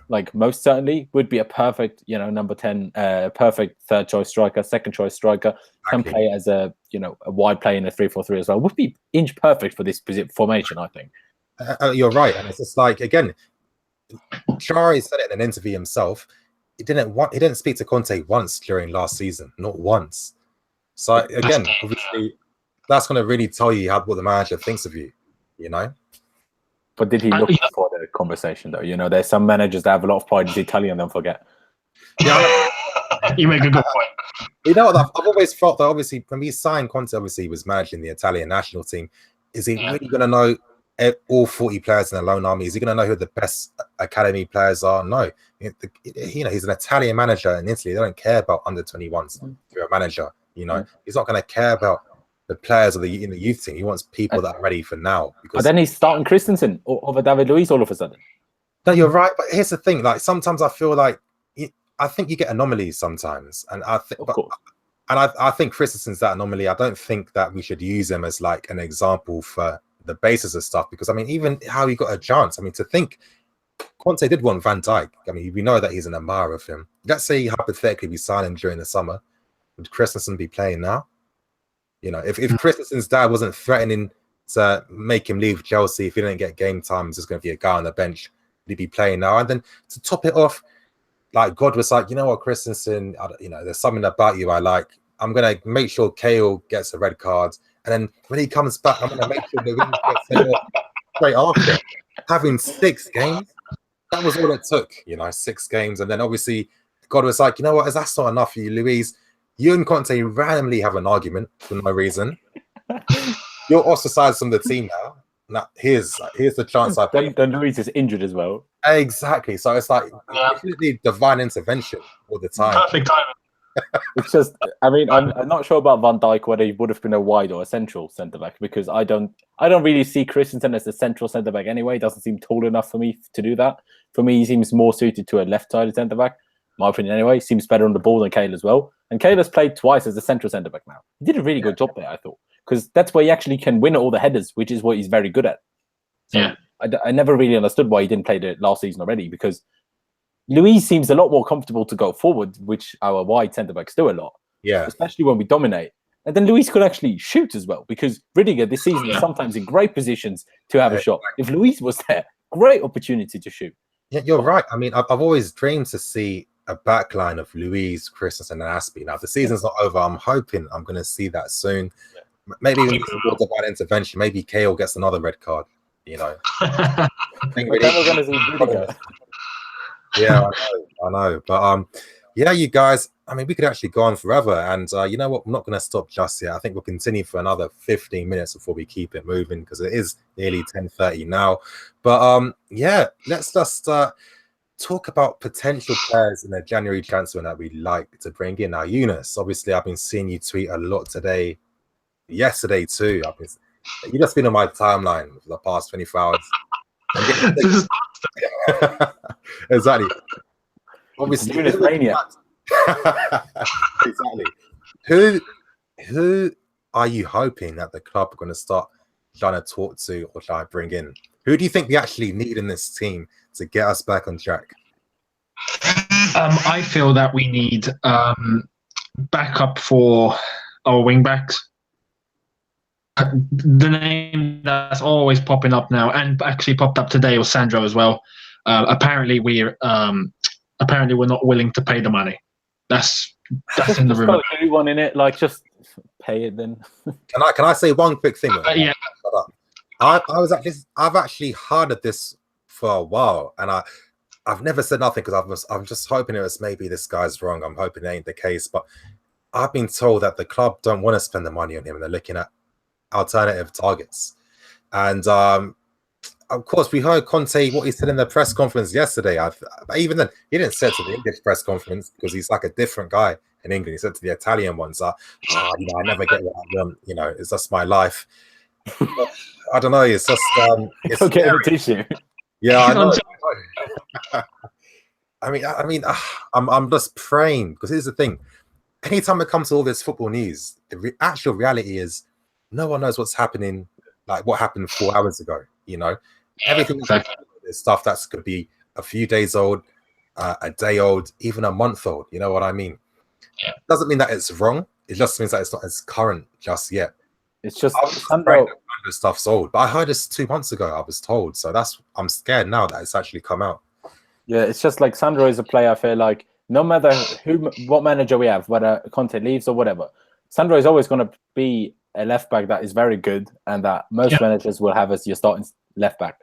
Like most certainly would be a perfect, you know, number 10, perfect third choice striker, second choice striker. Can play as a, you know, a wide player in a 3-4-3 as well. Would be inch perfect for this formation, I think. You're right, and it's just like, again, Traore said it in an interview himself. He didn't speak to Conte once during last season, not once. So again, obviously, that's going to really tell you what the manager thinks of you, you know. But did he look for the conversation though? You know, there's some managers that have a lot of pride in Italian and don't forget. Yeah, you make a good point. You know what? I've always felt that obviously when we signed Conte, obviously he was managing the Italian national team. Is he really going to know all 40 players in the loan army? Is he going to know who the best academy players are? No. You know, he's an Italian manager in Italy. They don't care about under 21s. If you're a manager, you know, he's not going to care about the players of the youth team. He wants people that are ready for now. But then he's starting Christensen over David Luiz all of a sudden. No, you're right. But here's the thing: like sometimes I feel like I think you get anomalies sometimes, and I think, I think Christensen's that anomaly. I don't think that we should use him as like an example for the basis of stuff, because I mean, even how he got a chance. I mean, to think Conte did want Van Dijk. I mean, we know that he's an admirer of him. Let's say hypothetically we sign him during the summer. Would Christensen be playing now? You know, if Christensen's dad wasn't threatening to make him leave Chelsea if he didn't get game time, there's going to be a guy on the bench, would he be playing now? And then to top it off, like God was like, you know what, Christensen, you know, there's something about you I like. I'm going to make sure Cahill gets a red card. And then when he comes back, I'm going to make sure the wings get sent off straight after. Having 6 games, that was all it took, you know, 6 games. And then obviously God was like, you know what, that's not enough for you, Luiz. You and Conte randomly have an argument for no reason. You're ostracized from the team now. Now here's the chance I played. Then Luiz is injured as well. Exactly. So it's like completely divine intervention all the time. Perfect timing. It's just, I mean, I'm not sure about Van Dijk whether he would have been a wide or a central centre back, because I don't really see Christensen as a central centre back anyway. He doesn't seem tall enough for me to do that. For me, he seems more suited to a left-sided centre back. My opinion anyway. He seems better on the ball than Cahill as well. And Cahill has played twice as a central centre back now. He did a really good job there, I thought, because that's where he actually can win all the headers, which is what he's very good at. So yeah, I never really understood why he didn't play the last season already, because Luiz seems a lot more comfortable to go forward, which our wide centre backs do a lot. Yeah, especially when we dominate. And then Luiz could actually shoot as well, because Rudiger this season is sometimes in great positions to have a shot. If Luiz was there, great opportunity to shoot. Yeah, you're right. I mean, I've always dreamed to see a backline of Luiz, Christensen, and Aspie. Now, if the season's not over, I'm hoping I'm going to see that soon. Maybe we need some more divine intervention. Maybe Cahill gets another red card. You know, I think really, we're going to see Rudiger. Yeah, I know. But yeah, you guys, I mean, we could actually go on forever. And you know what? I'm not going to stop just yet. I think we'll continue for another 15 minutes before we keep it moving, because it is nearly 10:30 now. But yeah, let's just talk about potential players in the January transfer that we'd like to bring in. Now, Younes, obviously, I've been seeing you tweet a lot today, yesterday too. You've just been on my timeline for the past 24 hours. Exactly. Obviously, exactly. Who are you hoping that the club are going to start trying to talk to or try to bring in? Who do you think we actually need in this team to get us back on track? I feel that we need backup for our wing backs. The name that's always popping up now, and actually popped up today, was Sandro as well. Apparently we're not willing to pay the money. That's in the rumor. Anyone in it, like, just pay it then. Can I say one quick thing? Yeah. I've actually heard this for a while, and I've never said nothing because I'm just hoping it was maybe this guy's wrong. I'm hoping it ain't the case, but I've been told that the club don't want to spend the money on him, and they're looking at alternative targets. And of course, we heard Conte what he said in the press conference yesterday. Even then, he didn't say it to the English press conference because he's like a different guy in England. He said to the Italian ones, I never get what I want. It's just my life. I don't know. It's just it's Go get a tissue. Yeah, I know. I'm just praying, because here's the thing. Anytime it comes to all this football news, the actual reality is no one knows what's happening, like what happened 4 hours ago. Everything is stuff that's could be a few days old, a day old, even a month old. You know what I mean? Yeah. Doesn't mean that it's wrong. It just means that it's not as current just yet. It's just stuff's old, but I heard this 2 months ago. I was told, so I'm scared now that it's actually come out. Yeah, it's just like Sandro is a player. I feel like no matter what manager we have, whether Conte leaves or whatever, Sandro is always going to be a left back that is very good, and that most managers will have as your starting left back.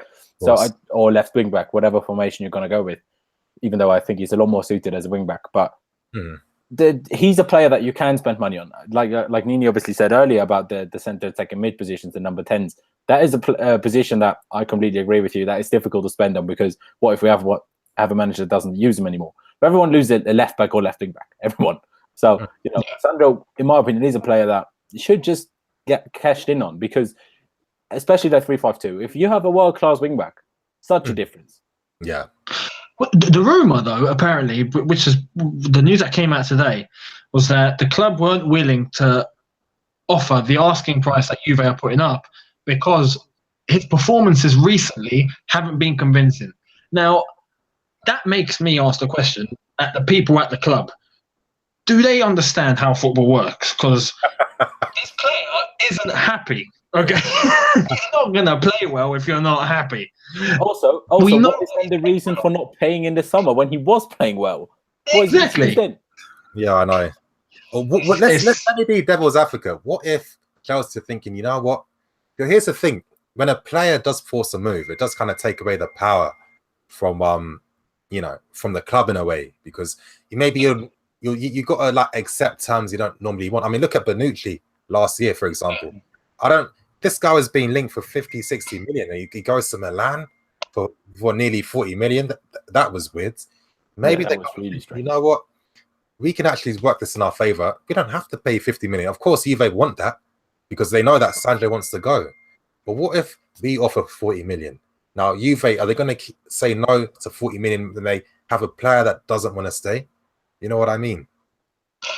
Or left wing back, whatever formation you're going to go with. Even though I think he's a lot more suited as a wing back, but he's a player that you can spend money on. Like Nini obviously said earlier about the centre attacking mid positions, the number 10s. That is a position that I completely agree with you. That is difficult to spend on, because what if we have a manager that doesn't use them anymore? But everyone loses a left back or left wing back. Everyone. So Sandro, in my opinion, is a player that should just get cashed in on, because especially that 3-5-2. If you have a world class wing back, such a difference. Yeah. Well, the rumor, though, apparently, which is the news that came out today, was that the club weren't willing to offer the asking price that Juve are putting up because his performances recently haven't been convincing. Now, that makes me ask the question at the people at the club: do they understand how football works? Because this player isn't happy. Okay, he's not gonna play well if you're not happy. Also, what is then the reason for not paying in the summer when he was playing well? Exactly. Yeah, I know. Let me be devil's advocate. What if Chelsea are thinking, you know what? Here's the thing: when a player does force a move, it does kind of take away the power from from the club in a way, because you got to like accept terms you don't normally want. I mean, look at Bonucci last year, for example. This guy was being linked for 50-60 million. He goes to Milan for nearly 40 million. That was weird. Maybe that was really strange. You know what? We can actually work this in our favor. We don't have to pay 50 million. Of course, Juve want that because they know that Sandro wants to go. But what if we offer 40 million? Now, Juve, are they going to say no to 40 million when they have a player that doesn't want to stay? You know what I mean?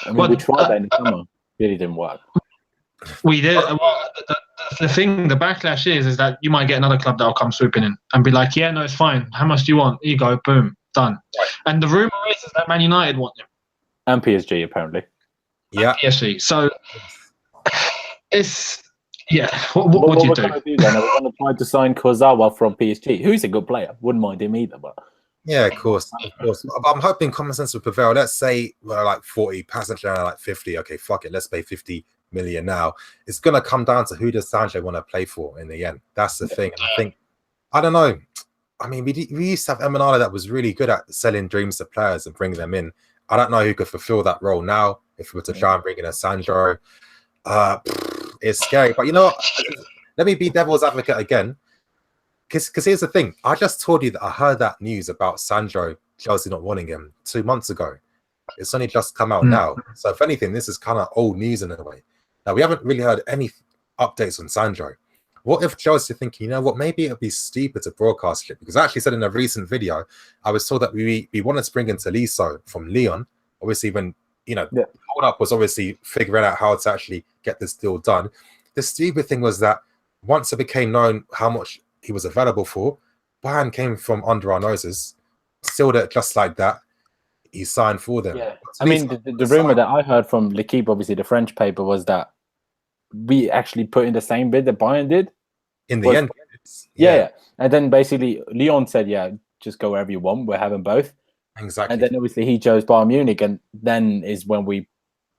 We tried that in the summer. Really didn't work. We did. The backlash is that you might get another club that will come swooping in and be like, yeah, no, it's fine. How much do you want? Here you go. Boom. Done. Right. And the rumor is that Man United want him. And PSG, apparently. Yeah. And PSG. So, it's... Yeah. What do you do? We're going to try to sign Kozawa from PSG, who's a good player. Wouldn't mind him either, but... Yeah, of course. But I'm hoping common sense will prevail. Let's say we're like 40, Passenger like 50. Okay, fuck it. Let's pay 50 million now. It's going to come down to who does Sancho want to play for in the end. That's the thing. And I think, I don't know. I mean, we used to have Emanala that was really good at selling dreams to players and bringing them in. I don't know who could fulfill that role now. If we were to try and bring in a Sandro, it's scary. But you know what? Let me be devil's advocate again. Because here's the thing. I just told you that I heard that news about Sandro, Chelsea not wanting him 2 months ago. It's only just come out now. So if anything, this is kind of old news in a way. Now, we haven't really heard any updates on Sandro. What if Chelsea are thinking, you know what, maybe it would be stupid to broadcast it? Because I actually said in a recent video, I was told that we wanted to bring in Tolisso from Lyon. Obviously, when, the hold up was obviously figuring out how to actually get this deal done. The stupid thing was that once it became known how much he was available for, Bayern came from under our noses, sealed it just like that. He signed for them. Yeah. I mean, the rumor that I heard from L'Equipe, obviously the French paper, was that we actually put in the same bid that Bayern did. In the end. Yeah. And then basically Lyon said, yeah, just go wherever you want. We're having both. Exactly. And then obviously he chose Bayern Munich, and then is when we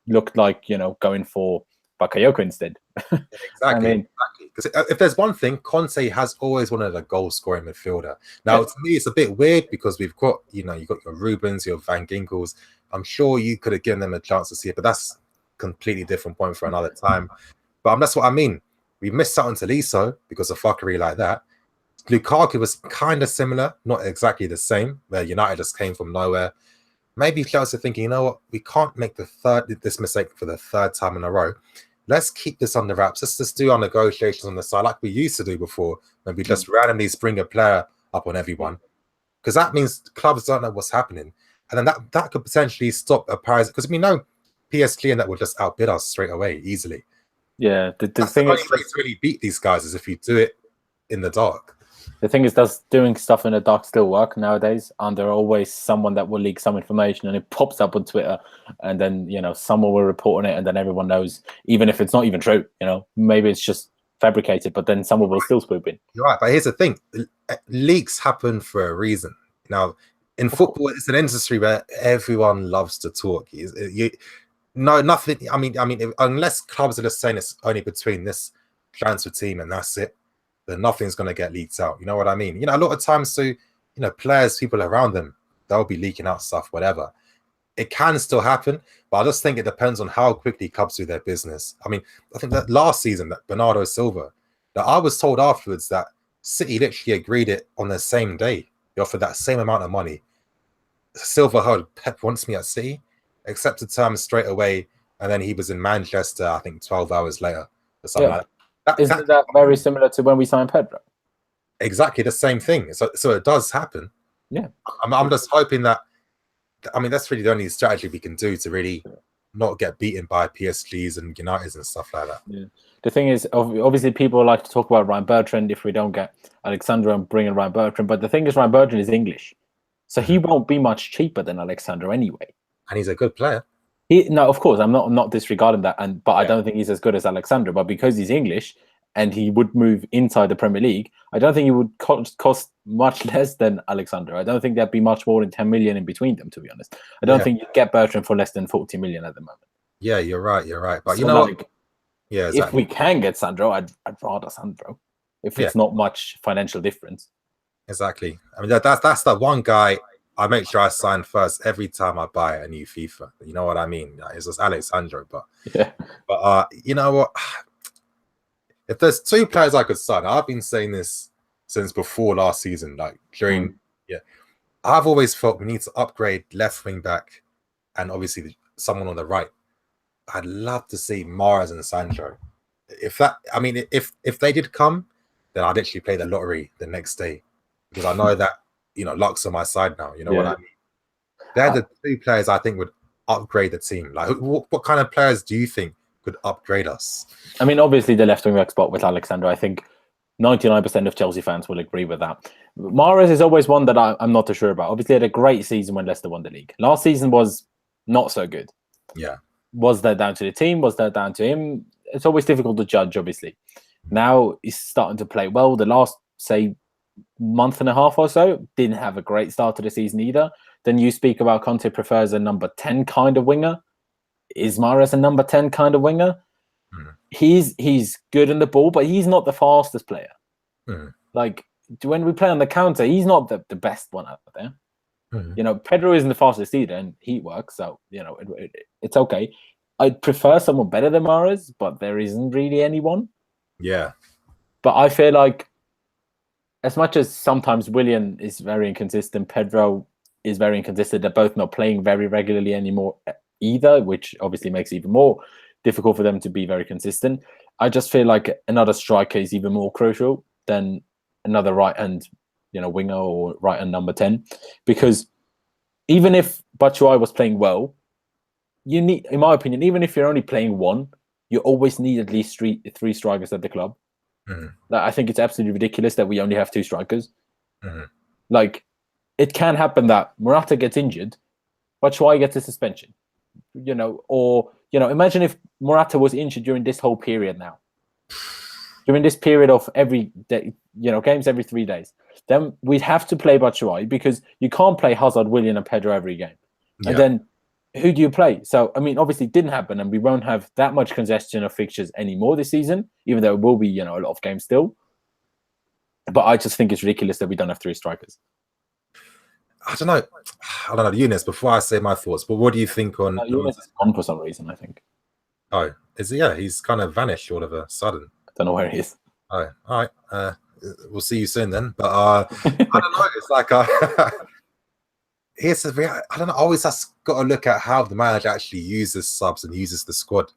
looked like, going for Bakayoko instead. Exactly. Because if there's one thing, Conte has always wanted a goal-scoring midfielder. Now, to me, it's a bit weird because we've got, you've got your Rubens, your Van Ginkels. I'm sure you could have given them a chance to see it, but that's a completely different point for another time. But that's what I mean. We missed out on Tolisso because of fuckery like that. Lukaku was kind of similar, not exactly the same, where United just came from nowhere. maybe Chelsea are thinking, you know what, we can't make this mistake for the third time in a row. Let's keep this on the wraps. Let's just do our negotiations on the side like we used to do before, when we just randomly spring a player up on everyone. Because that means clubs don't know what's happening. And then that could potentially stop a prize. Because we know PSG and that will just outbid us straight away, easily. Yeah, the That's thing the is, only way to really beat these guys is if you do it in the dark. the thing is, does doing stuff in the dark still work nowadays? And there are always someone that will leak some information, and it pops up on Twitter, and then someone will report on it, and then everyone knows, even if it's not even true. Maybe it's just fabricated, but then someone will still swoop in. You're right, but here's the thing: leaks happen for a reason. Now, in football, it's an industry where everyone loves to talk. Nothing. I mean, unless clubs are just saying it's only between this transfer team and that's it, then nothing's going to get leaked out. You know what I mean? A lot of times, too, players, people around them, they'll be leaking out stuff, whatever. It can still happen, but I just think it depends on how quickly clubs do their business. I mean, I think that last season, that Bernardo Silva, that I was told afterwards that City literally agreed it on the same day. They offered that same amount of money. Silva heard Pep wants me at City, accepted terms straight away, and then he was in Manchester, I think 12 hours later or something like that. Isn't that very similar to when we signed Pedro? Exactly the same thing. So it does happen. Yeah. I'm just hoping that, that's really the only strategy we can do to really not get beaten by PSGs and Uniteds and stuff like that. Yeah. The thing is, obviously, people like to talk about Ryan Bertrand if we don't get Alexandro and bring in Ryan Bertrand. But the thing is, Ryan Bertrand is English, so he won't be much cheaper than Alexandro anyway. And he's a good player. No, of course, I'm not disregarding that, but I don't think he's as good as Alexandro. But because he's English and he would move inside the Premier League, I don't think he would cost much less than Alexandro. I don't think there'd be much more than 10 million in between them, to be honest. I don't think you'd get Bertrand for less than 40 million at the moment. Yeah, you're right. But so what? Yeah, exactly. If we can get Sandro, I'd rather Sandro. If it's not much financial difference. Exactly. I mean, that's the one guy I make sure I sign first every time I buy a new FIFA. You know what I mean? It's just Alexandro, but you know what? If there's two players I could sign, I've been saying this since before last season. Like during, I've always felt we need to upgrade left wing back, and obviously someone on the right. I'd love to see Mahrez and Sandro. If they did come, then I'd actually play the lottery the next day, because I know that luck's on my side now. You know what I mean? They're the two players I think would upgrade the team. Like, what kind of players do you think could upgrade us? I mean, obviously the left wing back spot with Alexandro, I think 99% of Chelsea fans will agree with that. Mahrez is always one that I'm not too sure about. Obviously, he had a great season when Leicester won the league. Last season was not so good. Yeah. Was that down to the team? Was that down to him? It's always difficult to judge, obviously. Now he's starting to play well. The last, say, month and a half or so, didn't have a great start to the season either. Then you speak about Conte prefers a number 10 kind of winger. Is Mahrez a number 10 kind of winger? He's good in the ball, but he's not the fastest player. Like, when we play on the counter, he's not the best one out there. Pedro isn't the fastest either, and he works, so it's okay. I'd prefer someone better than Mahrez, but there isn't really anyone. Yeah. But I feel like, as much as sometimes Willian is very inconsistent, Pedro is very inconsistent. They're both not playing very regularly anymore either, which obviously makes it even more difficult for them to be very consistent. I just feel like another striker is even more crucial than another right-hand winger or right-hand number 10, because even if Batshuayi was playing well, you need, in my opinion, even if you're only playing one, you always need at least three strikers at the club. I think it's absolutely ridiculous that we only have two strikers. Like, it can happen that Morata gets injured, Batshuayi gets a suspension, or imagine if Morata was injured during this whole period now. During this period of every day, games every 3 days, then we'd have to play Batshuayi, because you can't play Hazard, Willian, and Pedro every game. And then who do you play? So, I mean, obviously it didn't happen, and we won't have that much congestion of fixtures anymore this season, even though it will be, a lot of games still. But I just think it's ridiculous that we don't have three strikers. I don't know, Younes, before I say my thoughts, but what do you think on... Younes is gone for some reason, I think. Oh, is it? Yeah, he's kind of vanished all of a sudden. I don't know where he is. Oh, all right. We'll see you soon then. But I don't know. It's like here's the I don't know. Always has got to look at how the manager actually uses subs and uses the squad.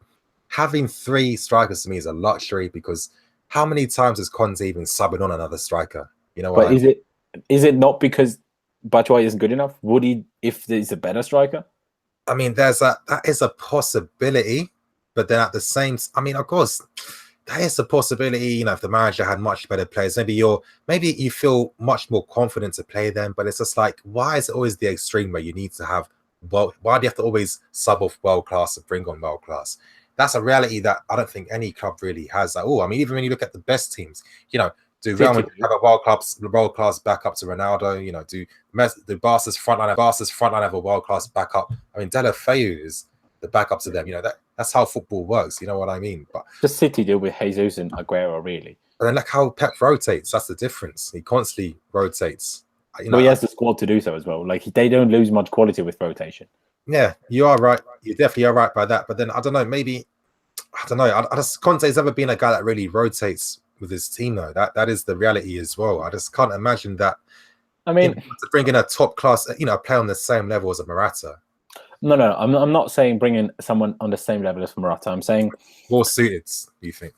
Having 3 strikers to me is a luxury, because how many times has Conte even subbing on another striker? You know what? But is it not because Batshuayi isn't good enough? Would he, if there's a better striker? I mean, that is a possibility, but then at the same, I mean, of course, that is a possibility. You know, if the manager had much better players, maybe you feel much more confident to play them. But it's just like, why is it always the extreme where you need to have why do you have to always sub off world class to bring on world class? That's a reality that I don't think any club really has at all. I mean, even when you look at the best teams, you know, do Real Madrid have a world class backup to Ronaldo? You know, do Barca's front line have a world class backup? I mean, Deulofeu is the backup to them. You know, that's how football works. You know what I mean? But the City deal with Jesus and Aguero, really. And then look how Pep rotates. That's the difference. He constantly rotates. You know, well, he has the squad to do so as well. Like, they don't lose much quality with rotation. Yeah, you are right. You definitely are right by that. But then I don't know. Maybe I don't know. I just Conte's never been a guy that really rotates with his team, though. That is the reality as well. I just can't imagine that. I mean, to bring in a top class, you know, play on the same level as a Morata. No, I'm not saying bringing someone on the same level as Morata. I'm saying more suited. Do you think?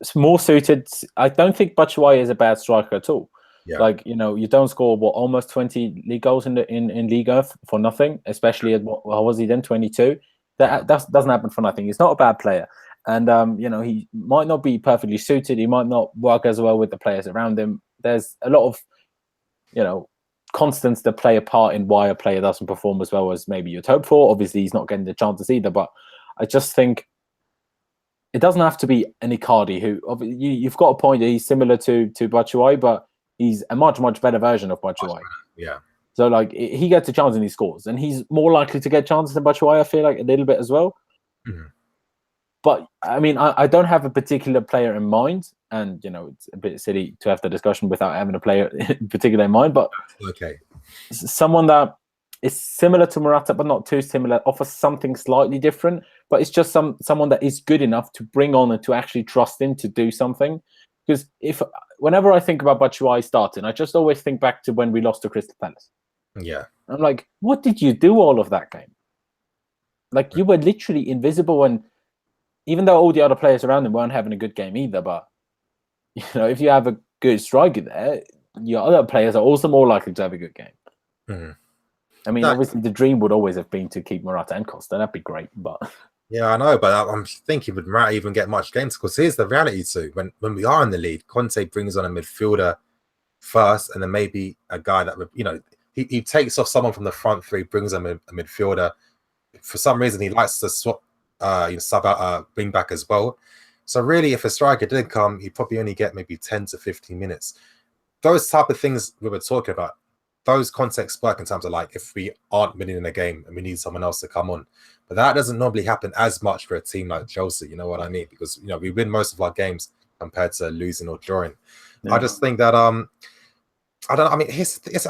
It's more suited. I don't think Batshuayi is a bad striker at all. Yeah. Like, you know, you don't score almost 20 league goals in Liga for nothing. Especially at what was he then, 22? That doesn't happen for nothing. He's not a bad player. And, you know, he might not be perfectly suited. He might not work as well with the players around him. There's a lot of, you know, constants that play a part in why a player doesn't perform as well as maybe you'd hope for. Obviously, he's not getting the chances either. But I just think it doesn't have to be an Icardi who, you've got a point that he's similar to Batshuayi, but he's a much, much better version of Batshuayi. Yeah. So, like, he gets a chance and he scores. And he's more likely to get chances than Batshuayi, I feel like, a little bit as well. Mm-hmm. But, I mean, I don't have a particular player in mind. And, you know, it's a bit silly to have the discussion without having a player in particular in mind. But okay, someone that is similar to Morata, but not too similar, offers something slightly different. But it's just someone that is good enough to bring on and to actually trust in to do something. Because whenever I think about Batshuayi starting, I just always think back to when we lost to Crystal Palace. Yeah. I'm like, what did you do all of that game? Like, you were literally invisible, and even though all the other players around him weren't having a good game either, but, you know, if you have a good striker there, your other players are also more likely to have a good game. Mm-hmm. I mean, obviously, the dream would always have been to keep Morata and Costa. That'd be great, but... Yeah, I know, but I'm thinking would Morata even get much games? Because here's the reality too. When we are in the lead, Conte brings on a midfielder first, and then maybe a guy that would, you know, he takes off someone from the front three, brings on a midfielder. For some reason, he likes to swap, sub out wing back as well. So really, if a striker did come, he'd probably only get maybe 10 to 15 minutes. Those type of things we were talking about, those contexts work in terms of, like, if we aren't winning in a game and we need someone else to come on. But that doesn't normally happen as much for a team like Chelsea, you know what I mean? Because, you know, we win most of our games compared to losing or drawing. Yeah. I just think that I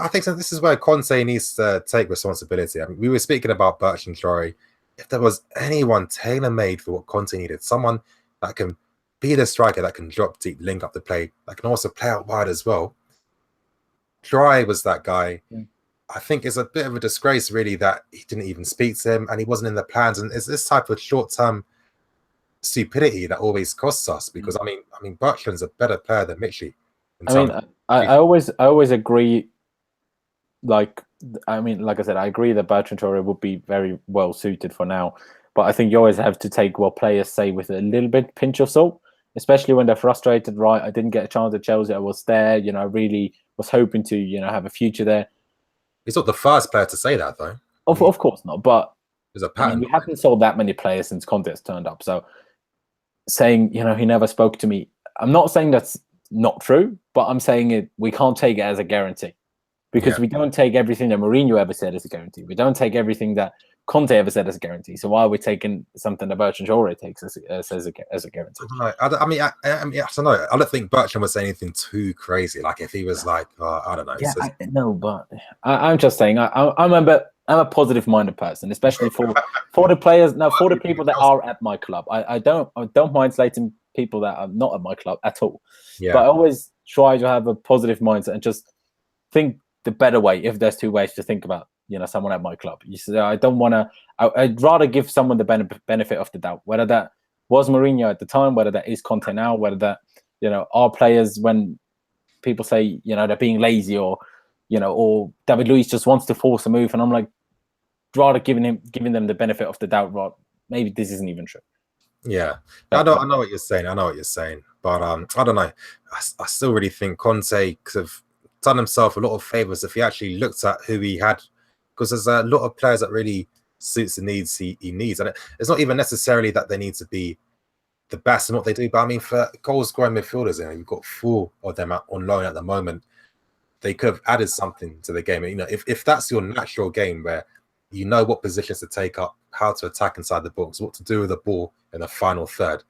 think this is where Conte needs to take responsibility. I mean, we were speaking about Birch and Traore. If there was anyone tailor-made for what Conte needed, someone that can be the striker, that can drop deep, link up the play, that can also play out wide as well. Traore was that guy. Yeah. I think it's a bit of a disgrace, really, that he didn't even speak to him and he wasn't in the plans. And it's this type of short-term stupidity that always costs us. Because I mean, Bertrand's a better player than Michy. I always agree. Like I said, I agree that Bertrand Traore would be very well suited for now. But I think you always have to take what players say with a little bit pinch of salt, especially when they're frustrated. Right, I didn't get a chance at Chelsea. I was there. You know, I really was hoping to, you know, have a future there. He's not the first player to say that, though. Of course not. But there's a pattern. We haven't sold that many players since Conte has turned up. So saying, you know, he never spoke to me, I'm not saying that's not true, but I'm saying we can't take it as a guarantee, because we don't take everything that Mourinho ever said as a guarantee. We don't take everything that Conte ever said as a guarantee. So why are we taking something that Bertrand Traore takes as a guarantee? I don't know. I don't know. I don't think Bertrand would say anything too crazy. Like if he was like, I don't know. Yeah, no, but I'm just saying. I'm a positive-minded person, especially for the players. No, for the people that are at my club. I don't mind slating people that are not at my club at all. Yeah. But I always try to have a positive mindset and just think the better way, if there's two ways to think about someone at my club. You say, I don't want to. I'd rather give someone the benefit of the doubt, whether that was Mourinho at the time, whether that is Conte now, whether that our players, when people say they're being lazy, or or David Luiz just wants to force a move, and I'm like, rather giving them the benefit of the doubt. Rather, maybe this isn't even true. Yeah, I know what you're saying. But I don't know. I still really think Conte could have done himself a lot of favors if he actually looked at who he had, because there's a lot of players that really suits the needs he needs, and it's not even necessarily that they need to be the best in what they do. But I mean, for goal-scoring midfielders, you've got 4 of them on loan at the moment. They could have added something to the game. If that's your natural game, where you know what positions to take up, how to attack inside the box, what to do with the ball in the final third,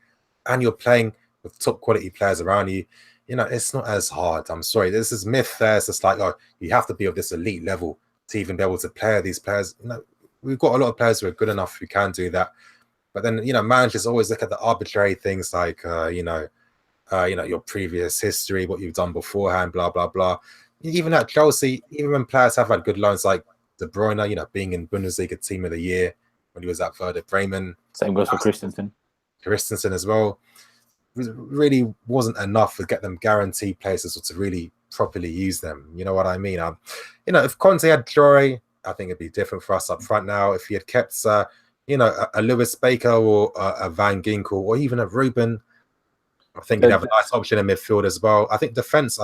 and you're playing with top quality players around you, it's not as hard. I'm sorry, this is myth there. It's just like, you have to be of this elite level to even be able to play these players. We've got a lot of players who are good enough who can do that. But then, managers always look at the arbitrary things like, your previous history, what you've done beforehand, blah, blah, blah. Even at Chelsea, even when players have had good loans like De Bruyne, being in Bundesliga Team of the Year when he was at Werder Bremen. Same goes for Christensen. Christensen as well. It really wasn't enough to get them guaranteed places or to really properly use them. You know what I mean? If Conte had Jory, I think it'd be different for us up front now. If he had kept, a Lewis Baker or a Van Ginkel or even a Ruben, I think he'd have a nice option in midfield as well. I think defense,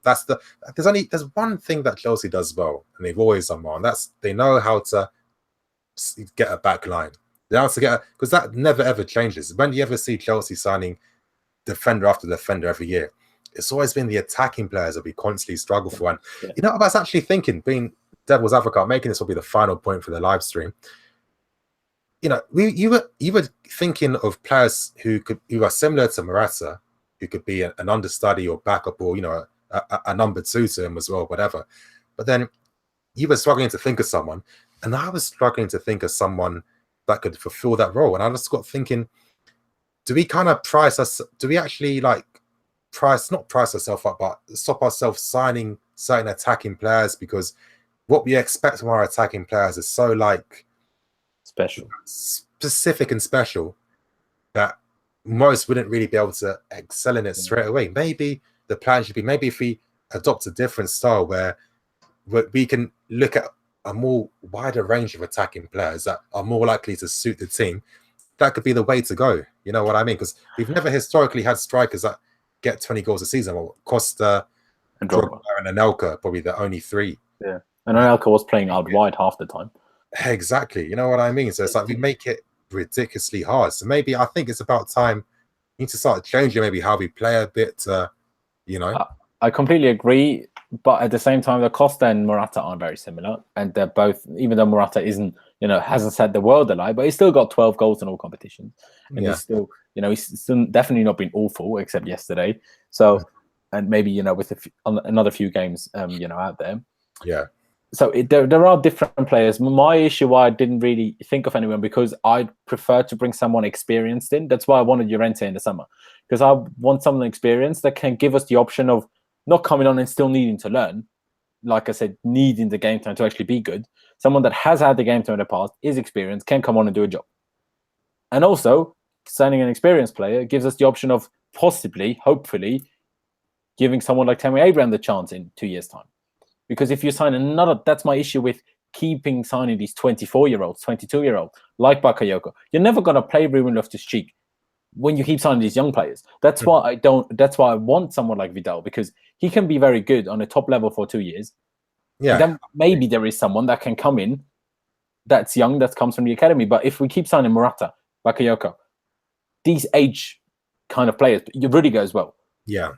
there's one thing that Chelsea does well, and they've always done well, and that's they know how to get a back line. They know how to because that never ever changes. When do you ever see Chelsea signing defender after defender every year? It's always been the attacking players that we constantly struggle for. And I was actually thinking, being devil's advocate, making this will be the final point for the live stream. You were thinking of players who are similar to Morata, who could be an understudy or backup, or a number 2 to him as well, whatever. But then you were struggling to think of someone, and I was struggling to think of someone that could fulfill that role. And I just got thinking, do we kind of actually not price ourselves up, but stop ourselves signing certain attacking players, because what we expect from our attacking players is so specific and special that most wouldn't really be able to excel in it straight away. Maybe the plan should be, maybe if we adopt a different style where we can look at a more wider range of attacking players that are more likely to suit the team, that could be the way to go. You know what I mean? Because we've never historically had strikers that get 20 goals a season. Well, Costa, and Drogba, and Anelka, probably the only 3. Yeah, and Anelka was playing out wide half the time. Exactly. You know what I mean? So it's like we make it ridiculously hard. So maybe I think it's about time we need to start changing maybe how we play a bit. I completely agree, but at the same time, the Costa and Morata are very similar, and they're both. Even though Morata hasn't set the world alight, but he's still got 12 goals in all competitions, and he's still definitely not been awful except yesterday. So, and maybe with another few games, out there. Yeah. So there are different players. My issue, why I didn't really think of anyone, because I prefer to bring someone experienced in. That's why I wanted Llorente in the summer, because I want someone experienced that can give us the option of not coming on and still needing to learn. Like I said, needing the game time to actually be good. Someone that has had the game time in the past, is experienced, can come on and do a job. And also, signing an experienced player gives us the option of possibly, hopefully, giving someone like Tammy Abraham the chance in 2 years' time. Because if you sign another, that's my issue with signing these 24-year-olds, 22-year-olds, like Bakayoko. You're never going to play Ruben Loftus-Cheek when you keep signing these young players. That's why I want someone like Vidal, because he can be very good on a top level for 2 years. Yeah. Then maybe there is someone that can come in that's young, that comes from the academy. But if we keep signing Morata, Bakayoko, these age kind of players, Rudiger as well. Yeah.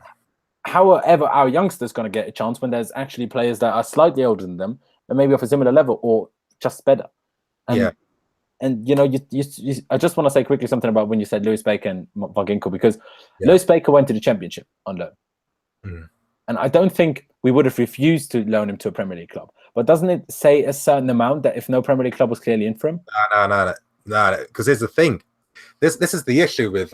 However, our youngsters going to get a chance when there's actually players that are slightly older than them and maybe of a similar level or just better. And I just want to say quickly something about when you said Lewis Baker and Van Ginkel, because Lewis Baker went to the Championship on loan. And I don't think we would have refused to loan him to a Premier League club. But doesn't it say a certain amount that if no Premier League club was clearly in for him? No. Because here's the thing. This is the issue with,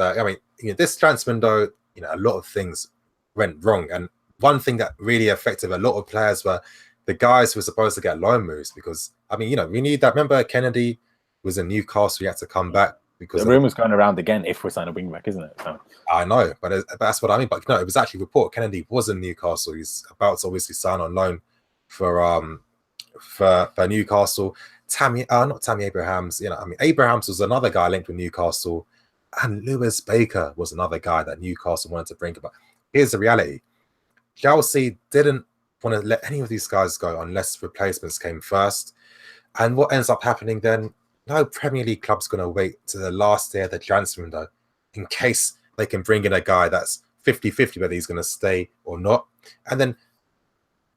this transfer window, a lot of things went wrong. And one thing that really affected a lot of players were the guys who were supposed to get loan moves, because I mean, we need that. Remember, Kennedy was in Newcastle. He had to come back because the rumours going around again if we're signing a wing back, isn't it? So. I know, but that's what I mean. But it was actually reported Kennedy was in Newcastle. He's about to obviously sign on loan for Newcastle. Not Tammy Abrahams. Abrahams was another guy linked with Newcastle, and Lewis Baker was another guy that Newcastle wanted to bring about. Here's the reality: Chelsea didn't want to let any of these guys go unless replacements came first. And what ends up happening then? No Premier League club's going to wait to the last day of the transfer window in case they can bring in a guy that's 50-50 whether he's going to stay or not. And then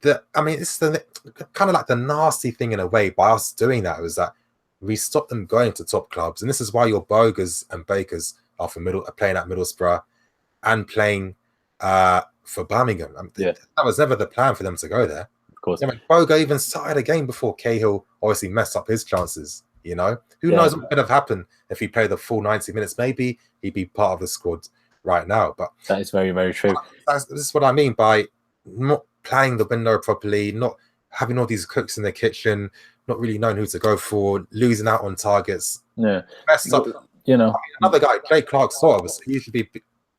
it's kind of like the nasty thing in a way by us doing that was that we stopped them going to top clubs. And this is why your Bogers and Bakers are playing at Middlesbrough and playing for Birmingham. That was never the plan for them to go there. Of course. Boga even started a game before Cahill obviously messed up his chances. Who knows what could have happened if he played the full 90 minutes? Maybe he'd be part of the squad right now. But that is very, very true. This is what I mean by not playing the window properly, not having all these cooks in the kitchen, not really knowing who to go for, losing out on targets. Yeah, messed up. Another guy, Jay Clark-Sauer, he should be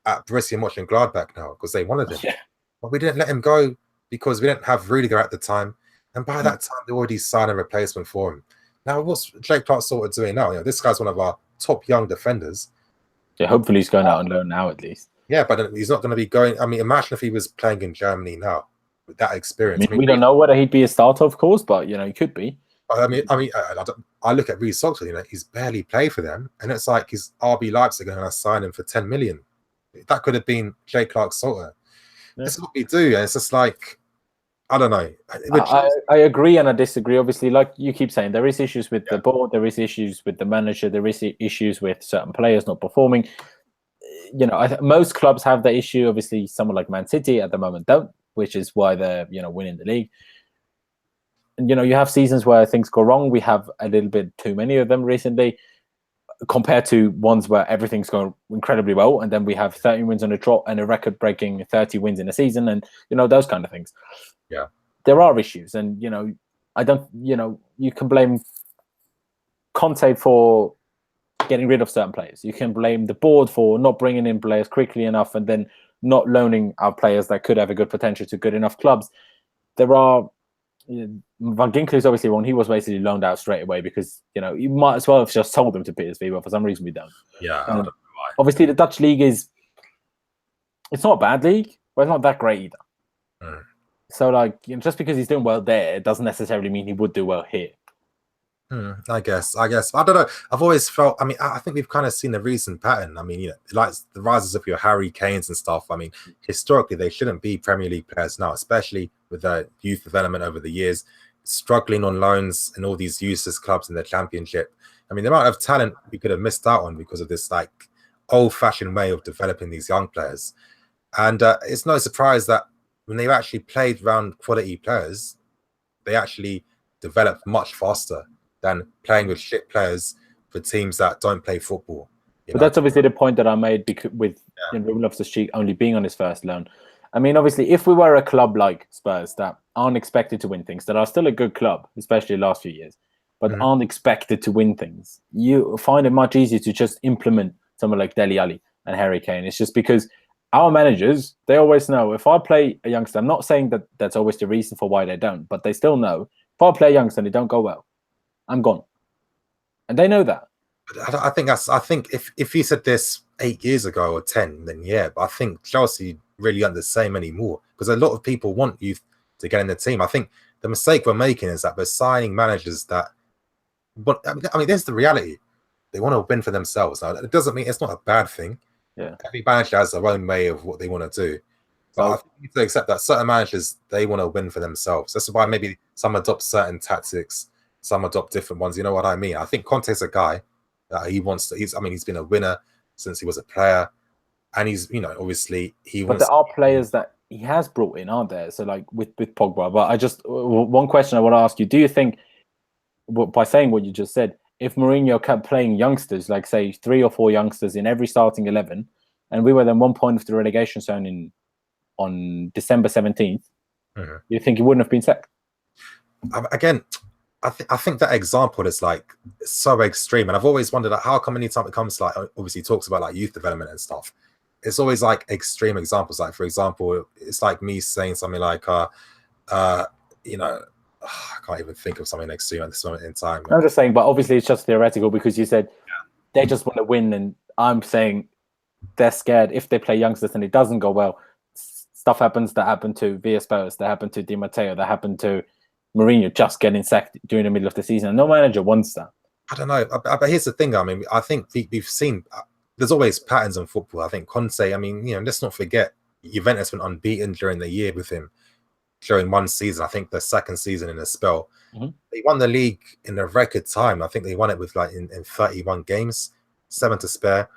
at Borussia Mönchengladbach now because they wanted him. Yeah. But we didn't let him go because we didn't have Rudiger at the time, and by that time they already signed a replacement for him. Now, what's Jake Clark-Sauer doing now? This guy's one of our top young defenders. Yeah, hopefully he's going out on loan now at least. Yeah, but he's not going to be going. I mean, imagine if he was playing in Germany now with that experience. We don't know whether he'd be a starter, of course, but he could be. I look at Reece Oxford. He's barely played for them, and it's like his RB Leipzig are going to sign him for 10 million. That could have been Jake Clark-Sauer. Yeah. This is what we do, and it's just like, I don't know. I agree and I disagree. Obviously, like you keep saying, there is issues with the board, there is issues with the manager, there is issues with certain players not performing. Most clubs have that issue. Obviously, someone like Man City at the moment don't, which is why they're winning the league. And you have seasons where things go wrong. We have a little bit too many of them recently, compared to ones where everything's going incredibly well, and then we have 30 wins on a trot and a record-breaking 30 wins in a season, and those kind of things. Yeah, there are issues, and I don't. You can blame Conte for getting rid of certain players. You can blame the board for not bringing in players quickly enough, and then not loaning our players that could have a good potential to good enough clubs. There are. Van Ginkel is obviously one. He was basically loaned out straight away because you might as well have just sold them to PSV, but for some reason we don't. Yeah, I don't know why. Obviously the Dutch league it's not a bad league, but it's not that great either. Mm. So just because he's doing well there, it doesn't necessarily mean he would do well here. I guess I don't know. I've always felt. I mean, I think we've kind of seen a recent pattern. I mean, like the rises of your Harry Kanes and stuff. I mean, historically they shouldn't be Premier League players now, especially with their youth development over the years, struggling on loans in all these useless clubs in the Championship. I mean, the amount of talent we could have missed out on because of this old-fashioned way of developing these young players. And it's no surprise that when they've actually played around quality players, they actually develop much faster than playing with shit players for teams that don't play football. But that's obviously the point that I made with Ruben Loftus-Cheek only being on his first loan. I mean, obviously, if we were a club like Spurs that aren't expected to win things, that are still a good club, especially the last few years, but aren't expected to win things, you find it much easier to just implement someone like Dele Alli and Harry Kane. It's just because our managers, they always know if I play a youngster, I'm not saying that that's always the reason for why they don't, but they still know if I play a youngster and they don't go well, I'm gone. And they know that. I think if you said this 8 years ago or 10, then yeah, but I think Chelsea really aren't the same anymore because a lot of people want youth to get in the team. I think the mistake we're making is that we're signing managers that, but I mean, there's the reality. They want to win for themselves. Now, it doesn't mean it's not a bad thing. Yeah. Every manager has their own way of what they want to do. But I think you need to accept that certain managers, they want to win for themselves. That's why maybe some adopt certain tactics, some adopt different ones. You know what I mean? I think Conte's a guy that he wants to. He's been a winner since he was a player, and he's obviously he. But there are players that he has brought in, aren't there? So with Pogba. But I just one question I want to ask you: do you think, by saying what you just said, if Mourinho kept playing youngsters, like say 3 or 4 youngsters in every starting 11, and we were then 1 point of the relegation zone on December 17th, you think he wouldn't have been sacked? Again, I think that example is like so extreme, and I've always wondered like, how come anytime it comes to, like, obviously talks about like youth development and stuff, it's always like extreme examples. Like, for example, it's like me saying something like you know, I can't even think of something extreme at this moment in time. I'm just saying, but obviously it's just theoretical because you said they just want to win, and I'm saying they're scared if they play youngsters and it doesn't go well. Stuff happens that happened to Villas-Boas, that happened to Di Matteo, that happened to Mourinho just getting sacked during the middle of the season. And no manager wants that. I don't know, but here's the thing. I mean, I think we've seen there's always patterns in football. I think Conte. I mean, let's not forget Juventus went unbeaten during the year with him during one season. I think the second season in a spell. They won the league in a record time. I think they won it with like in 31 games, 7 to spare.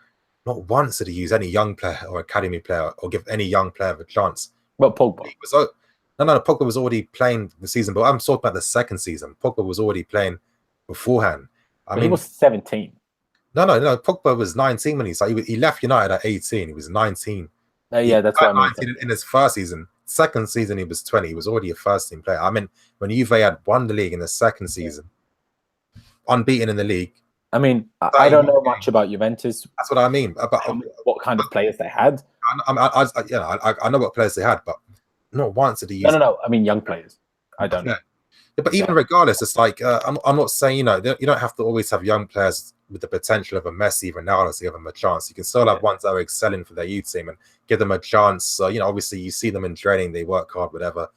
Not once did he use any young player or academy player or give any young player a chance. Well, Pogba. No, Pogba was already playing the season, but I'm talking about the second season. Pogba was already playing beforehand. I mean, he was 17. No. Pogba was 19 when he left United at 18. He was 19. Yeah, that's what I mean. In his first season. Second season, he was 20. He was already a first-team player. I mean, when Juve had won the league in the second season, unbeaten in the league. I mean, I don't know much about Juventus. That's what I mean. About what kind of players they had. I know what players they had, but not once did he use. No. I mean, young players. I don't know. Yeah, but even regardless, it's like I'm not saying you don't have to always have young players with the potential of a Messi, Ronaldo to give them a chance. You can still have ones that are excelling for their youth team and give them a chance. Obviously you see them in training, they work hard, whatever.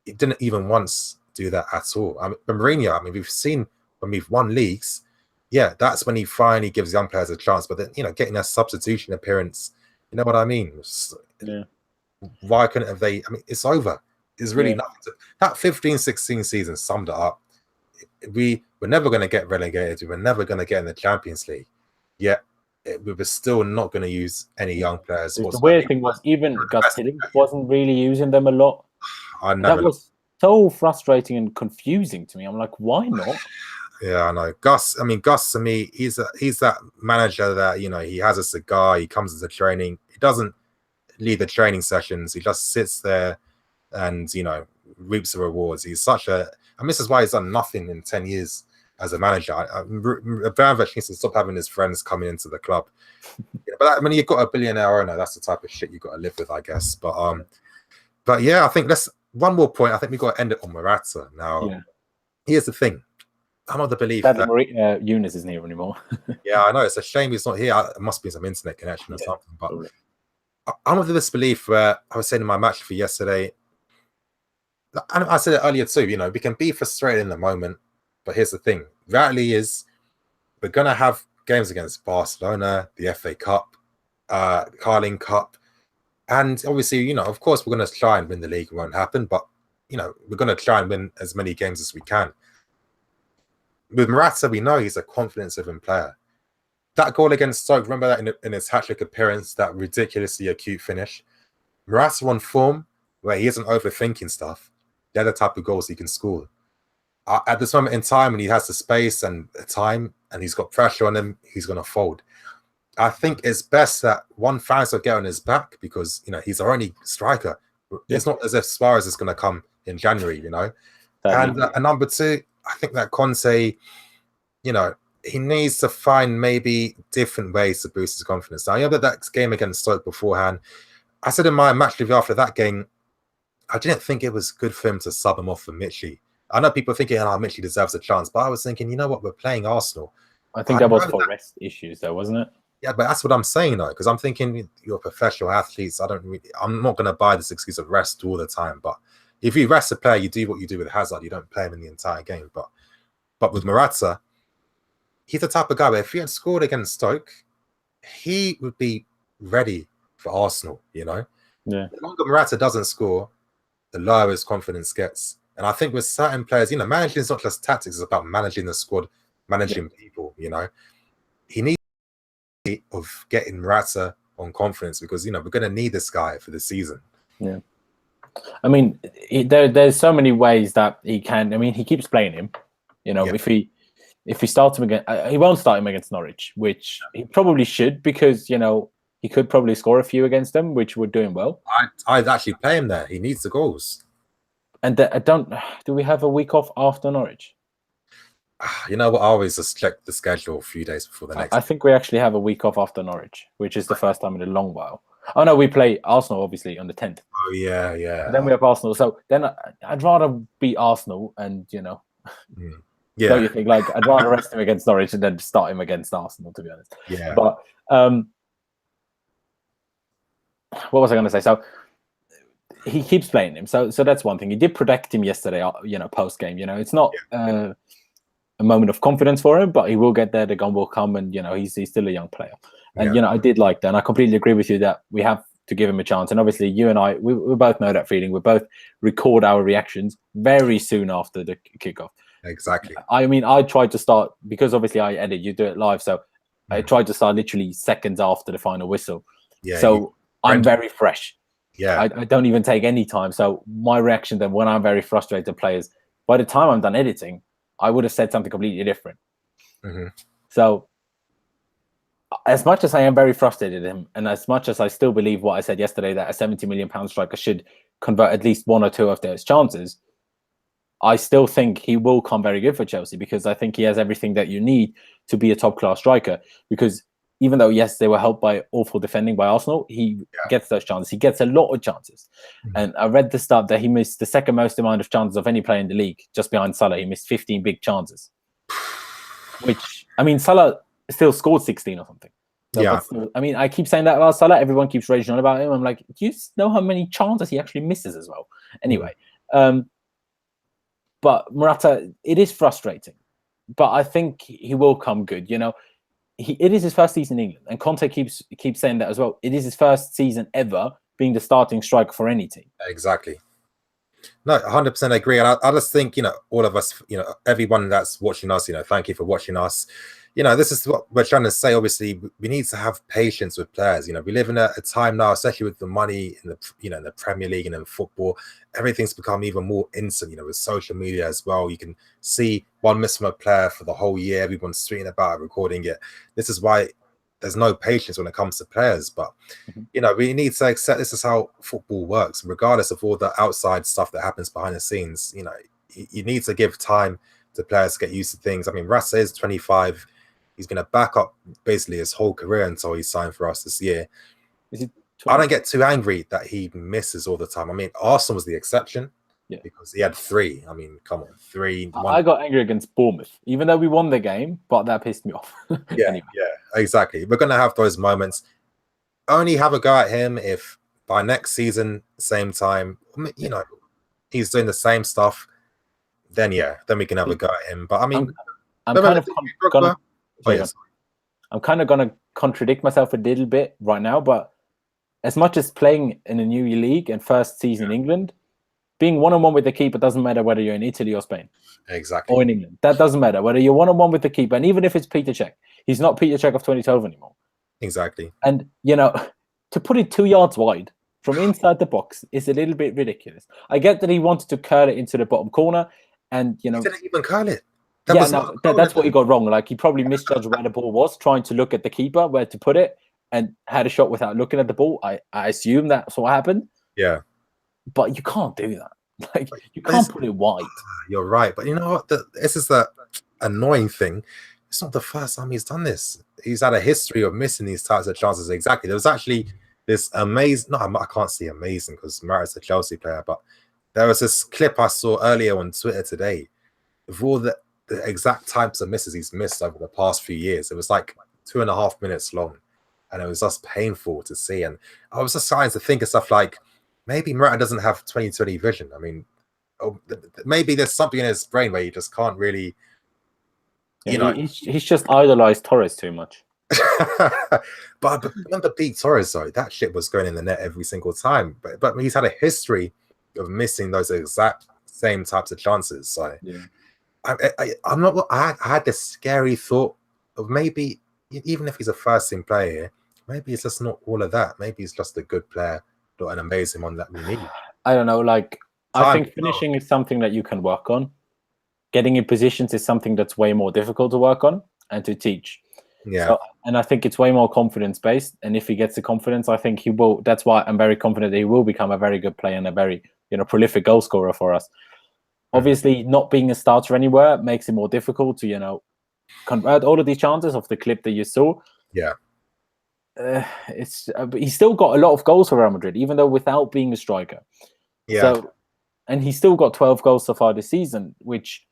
It didn't even once do that at all. I mean, Mourinho, we've seen when we've won leagues, that's when he finally gives young players a chance. But then, getting a substitution appearance, you know what I mean? Why couldn't have they? I mean, it's over. It's really nothing. That 15-16 season summed it up. We were never going to get relegated. We were never going to get in the Champions League. Yet we were still not going to use any young players. The weird thing was even Gus Hiddink wasn't really using them a lot. That was so frustrating and confusing to me. I'm like, why not? Yeah, I know. Gus to me, he's that manager that, he has a cigar, he comes into training, he doesn't lead the training sessions, he just sits there and, reaps the rewards. He's such a, and this is why he's done nothing in 10 years as a manager. Abramovich needs to stop having his friends coming into the club. But you've got a billionaire owner, that's the type of shit you've got to live with, I guess. But yeah, I think one more point. I think we've got to end it on Morata. Now, here's the thing. I'm of the belief that Younes isn't here anymore. Yeah, I know. It's a shame he's not here. It must be some internet connection or something. But I'm of this belief where I was saying in my match for yesterday, and I said it earlier too, we can be frustrated in the moment, but here's the thing. Reality is we're going to have games against Barcelona, the FA Cup, Carling Cup, and obviously, of course, we're going to try and win the league. It won't happen, but, we're going to try and win as many games as we can. With Morata, we know he's a confidence-driven player. That goal against Stoke, remember that in his hat-trick appearance, that ridiculously acute finish? Morata on form, where he isn't overthinking stuff. They're the type of goals he can score. At this moment in time, when he has the space and the time, and he's got pressure on him, he's going to fold. I think it's best that one fans will get on his back because, he's our only striker. It's not as if Suarez is going to come in January, And number two, I think that Conte, he needs to find maybe different ways to boost his confidence. Now, that game against Stoke beforehand, I said in my match review after that game, I didn't think it was good for him to sub him off for Mitchie. I know people are thinking, Mitchie deserves a chance, but I was thinking, you know what, we're playing Arsenal. I think that was for rest issues, though, wasn't it? Yeah, but that's what I'm saying, though, because I'm thinking you're professional athletes. I'm not going to buy this excuse of rest all the time. But if you rest a player, you do what you do with Hazard. You don't play him in the entire game. But with Morata, he's the type of guy where if he had scored against Stoke, he would be ready for Arsenal, Yeah. The longer Morata doesn't score, the lower his confidence gets. And I think with certain players, managing is not just tactics, it's about managing the squad, managing people, He needs of getting Morata on confidence because, we're going to need this guy for the season. Yeah. I mean, there's so many ways that he can. I mean, he keeps playing him. If he starts him again, he won't start him against Norwich, which he probably should because, he could probably score a few against them, which would do him well. I'd actually play him there. He needs the goals. And do we have a week off after Norwich? You know what? I always just check the schedule a few days before the next. I think we actually have a week off after Norwich, which is the first time in a long while. Oh no, we play Arsenal obviously on the 10th. Oh yeah, yeah. But then we have Arsenal. So then I'd rather beat Arsenal, and Yeah. don't you think? Like I'd rather rest him against Norwich and then start him against Arsenal, to be honest. Yeah. But what was I going to say? So he keeps playing him. So that's one thing. He did protect him yesterday. Post game. It's not a moment of confidence for him, but he will get there. The gun will come, and he's still a young player. And I did like that. And I completely agree with you that we have to give him a chance. And obviously, you and I, we both know that feeling. We both record our reactions very soon after the kickoff. Exactly. I mean, I tried to start, because obviously I edit, you do it live. So I tried to start literally seconds after the final whistle. Yeah. So I'm very fresh. Yeah. I don't even take any time. So my reaction then when I'm very frustrated players, by the time I'm done editing, I would have said something completely different. Mm-hmm. So as much as I am very frustrated at him, and as much as I still believe what I said yesterday, that a £70 million striker should convert at least one or two of those chances, I still think he will come very good for Chelsea, because I think he has everything that you need to be a top-class striker. Because even though, yes, they were helped by awful defending by Arsenal, he gets those chances. He gets a lot of chances. Mm-hmm. And I read the stat that he missed the second most amount of chances of any player in the league, just behind Salah. He missed 15 big chances. Which, I mean, Salah still scored 16 or something. So, yeah. Still, I mean, I keep saying that about Salah. Everyone keeps raging on about him. I'm like, do you know how many chances he actually misses as well? Anyway, but Morata, it is frustrating. But I think he will come good. It is his first season in England, and Conte keeps saying that as well. It is his first season ever being the starting striker for any team. Exactly. No, 100% agree. And I just think, all of us, everyone that's watching us, thank you for watching us. This is what we're trying to say. Obviously, we need to have patience with players. We live in a time now, especially with the money in the, in the Premier League and in football, everything's become even more instant, with social media as well. You can see one miss from a player for the whole year. Everyone's tweeting about it, recording it. This is why there's no patience when it comes to players. But, we need to accept this is how football works, regardless of all the outside stuff that happens behind the scenes. You need to give time to players to get used to things. I mean, Rasa is 25. He's going to back up basically his whole career until he signed for us this year. I don't get too angry that he misses all the time. I mean, Arsenal was the exception because he had 3. I mean, come on, 3. I got angry against Bournemouth, even though we won the game, but that pissed me off. Anyway. Yeah, exactly. We're going to have those moments. Only have a go at him if by next season, same time, he's doing the same stuff. Then we can have a go at him. But I mean, I'm kind of gonna contradict myself a little bit right now, but as much as playing in a new league and first season in England, being one-on-one with the keeper doesn't matter whether you're in Italy or Spain. Exactly. Or in England. That doesn't matter. Whether you're one-on-one with the keeper, and even if it's Peter Cech, he's not Peter Cech of 2012 anymore. Exactly. And, to put it 2 yards wide from inside the box is a little bit ridiculous. I get that he wanted to curl it into the bottom corner, and, He didn't even curl it. That's what he got wrong. Like, he probably misjudged where the ball was, trying to look at the keeper, where to put it, and had a shot without looking at the ball. I assume that's what happened. Yeah. But you can't do that. Like, you can't put it wide. You're right. But you know what? This is the annoying thing. It's not the first time he's done this. He's had a history of missing these types of chances. Exactly. There was actually this amazing... No, I can't say amazing because Morata's a Chelsea player, but there was this clip I saw earlier on Twitter today of all the exact types of misses he's missed over the past few years. It was like 2.5 minutes long, and it was just painful to see. And I was just starting to think of stuff like, maybe Morata doesn't have 20/20 vision. I mean, maybe there's something in his brain where he just can't really, he's just idolized Torres too much. but remember Pete Torres, though, that shit was going in the net every single time. But he's had a history of missing those exact same types of chances. So yeah. I'm not. I had this scary thought of maybe, even if he's a first team player here, maybe it's just not all of that. Maybe he's just a good player, not an amazing one that we need. I don't know. Like, I think finishing is something that you can work on. Getting in positions is something that's way more difficult to work on and to teach. Yeah. So, and I think it's way more confidence based. And if he gets the confidence, I think he will. That's why I'm very confident that he will become a very good player and a very, prolific goal scorer for us. Obviously, not being a starter anywhere makes it more difficult to, you know, convert all of these chances off the clip that you saw. Yeah. But he's still got a lot of goals for Real Madrid, even though without being a striker. Yeah. So, and he's still got 12 goals so far this season, which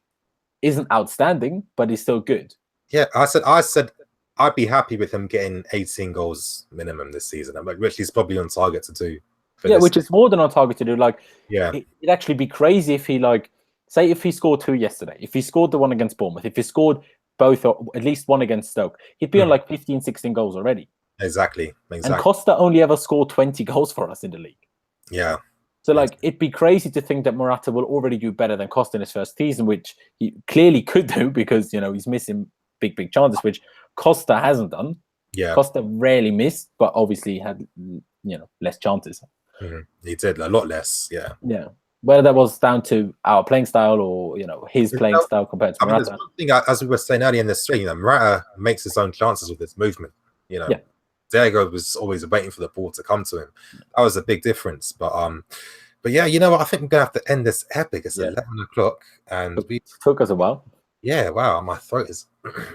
isn't outstanding, but is still good. Yeah, I said I'd be happy with him getting 18 goals minimum this season, which he's probably on target to do. Yeah, which is more than on target to do. Like, yeah, it'd actually be crazy if he, like, say if he scored 2 yesterday, if he scored the one against Bournemouth, if he scored both or at least one against Stoke, he'd be on like 15, 16 goals already. Exactly. And Costa only ever scored 20 goals for us in the league. Yeah. So, like, it'd be crazy to think that Morata will already do better than Costa in his first season, which he clearly could do because, you know, he's missing big chances, which Costa hasn't done. Yeah. Costa rarely missed, but obviously had, you know, less chances. He did a lot less. Yeah. Yeah. Whether that was down to our playing style or, you know, his playing style compared to Morata. I mean, one thing, as we were saying earlier in the stream, you know, Morata makes his own chances with his movement. You know, Diego was always waiting for the ball to come to him. That was a big difference. But yeah, you know what? I think we're gonna have to end this epic. It's 11 o'clock, and we took us a while. Yeah, wow, my throat is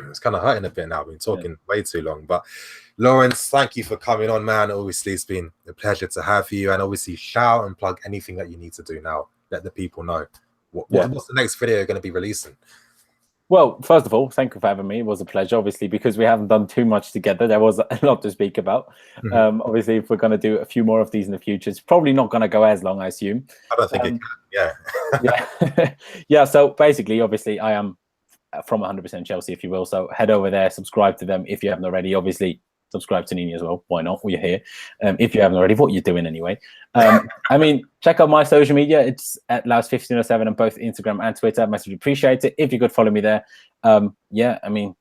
it's kind of hurting a bit now. I've been talking way too long. But Lawrence, thank you for coming on, man. Obviously, it's been a pleasure to have you. And obviously, shout and plug anything that you need to do now. Let the people know. What's the next video you're going to be releasing? Well, first of all, thank you for having me. It was a pleasure, obviously, because we haven't done too much together. There was a lot to speak about. Obviously, if we're going to do a few more of these in the future, it's probably not going to go as long, I assume. I don't think it can. Yeah. Yeah, so basically, obviously, I am from 100% Chelsea, if you will. So head over there, subscribe to them if you haven't already. Obviously, subscribe to Nini as well. Why not? Well, you're here. If you haven't already, what you're doing anyway. I mean, check out my social media. It's at Laos1507 on both Instagram and Twitter. Massively appreciate it. If you could follow me there. Yeah, I mean,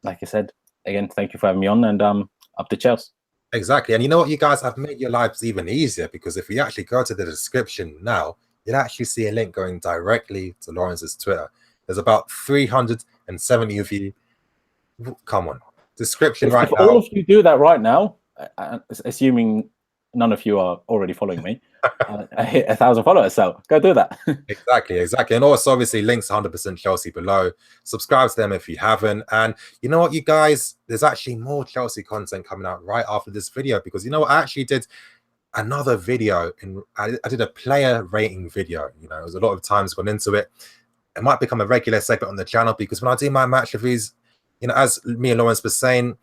like I said, again, thank you for having me on, and up to Chelsea. Exactly. And you know what, you guys have made your lives even easier, because if you actually go to the description now, you'll actually see a link going directly to Lawrence's Twitter. There's about 370 of you. Come on. Description right now. If all of you do that right now, assuming none of you are already following me, I hit 1,000 followers, so go do that. Exactly. And also, obviously, links 100% Chelsea below. Subscribe to them if you haven't. And you know what, you guys, there's actually more Chelsea content coming out right after this video, because you know what, I actually did another video. I did a player rating video. You know, there's a lot of times gone into it. It might become a regular segment on the channel, because when I do my match reviews, you know, as me and Lawrence were saying,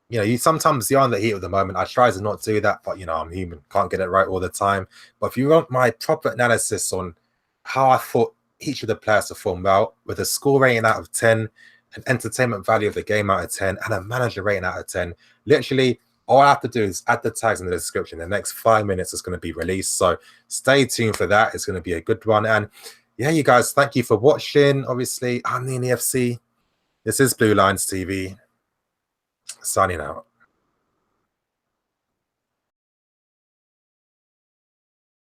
you know, sometimes you're on the heat of the moment. I try to not do that, but, you know, I'm human. Can't get it right all the time. But if you want my proper analysis on how I thought each of the players performed well, with a score rating out of 10, an entertainment value of the game out of 10, and a manager rating out of 10, literally, all I have to do is add the tags in the description. The next 5 minutes is going to be released. So stay tuned for that. It's going to be a good one. And yeah, you guys, thank you for watching. Obviously, I'm Nini FC. This is Blue Lions TV. Signing out.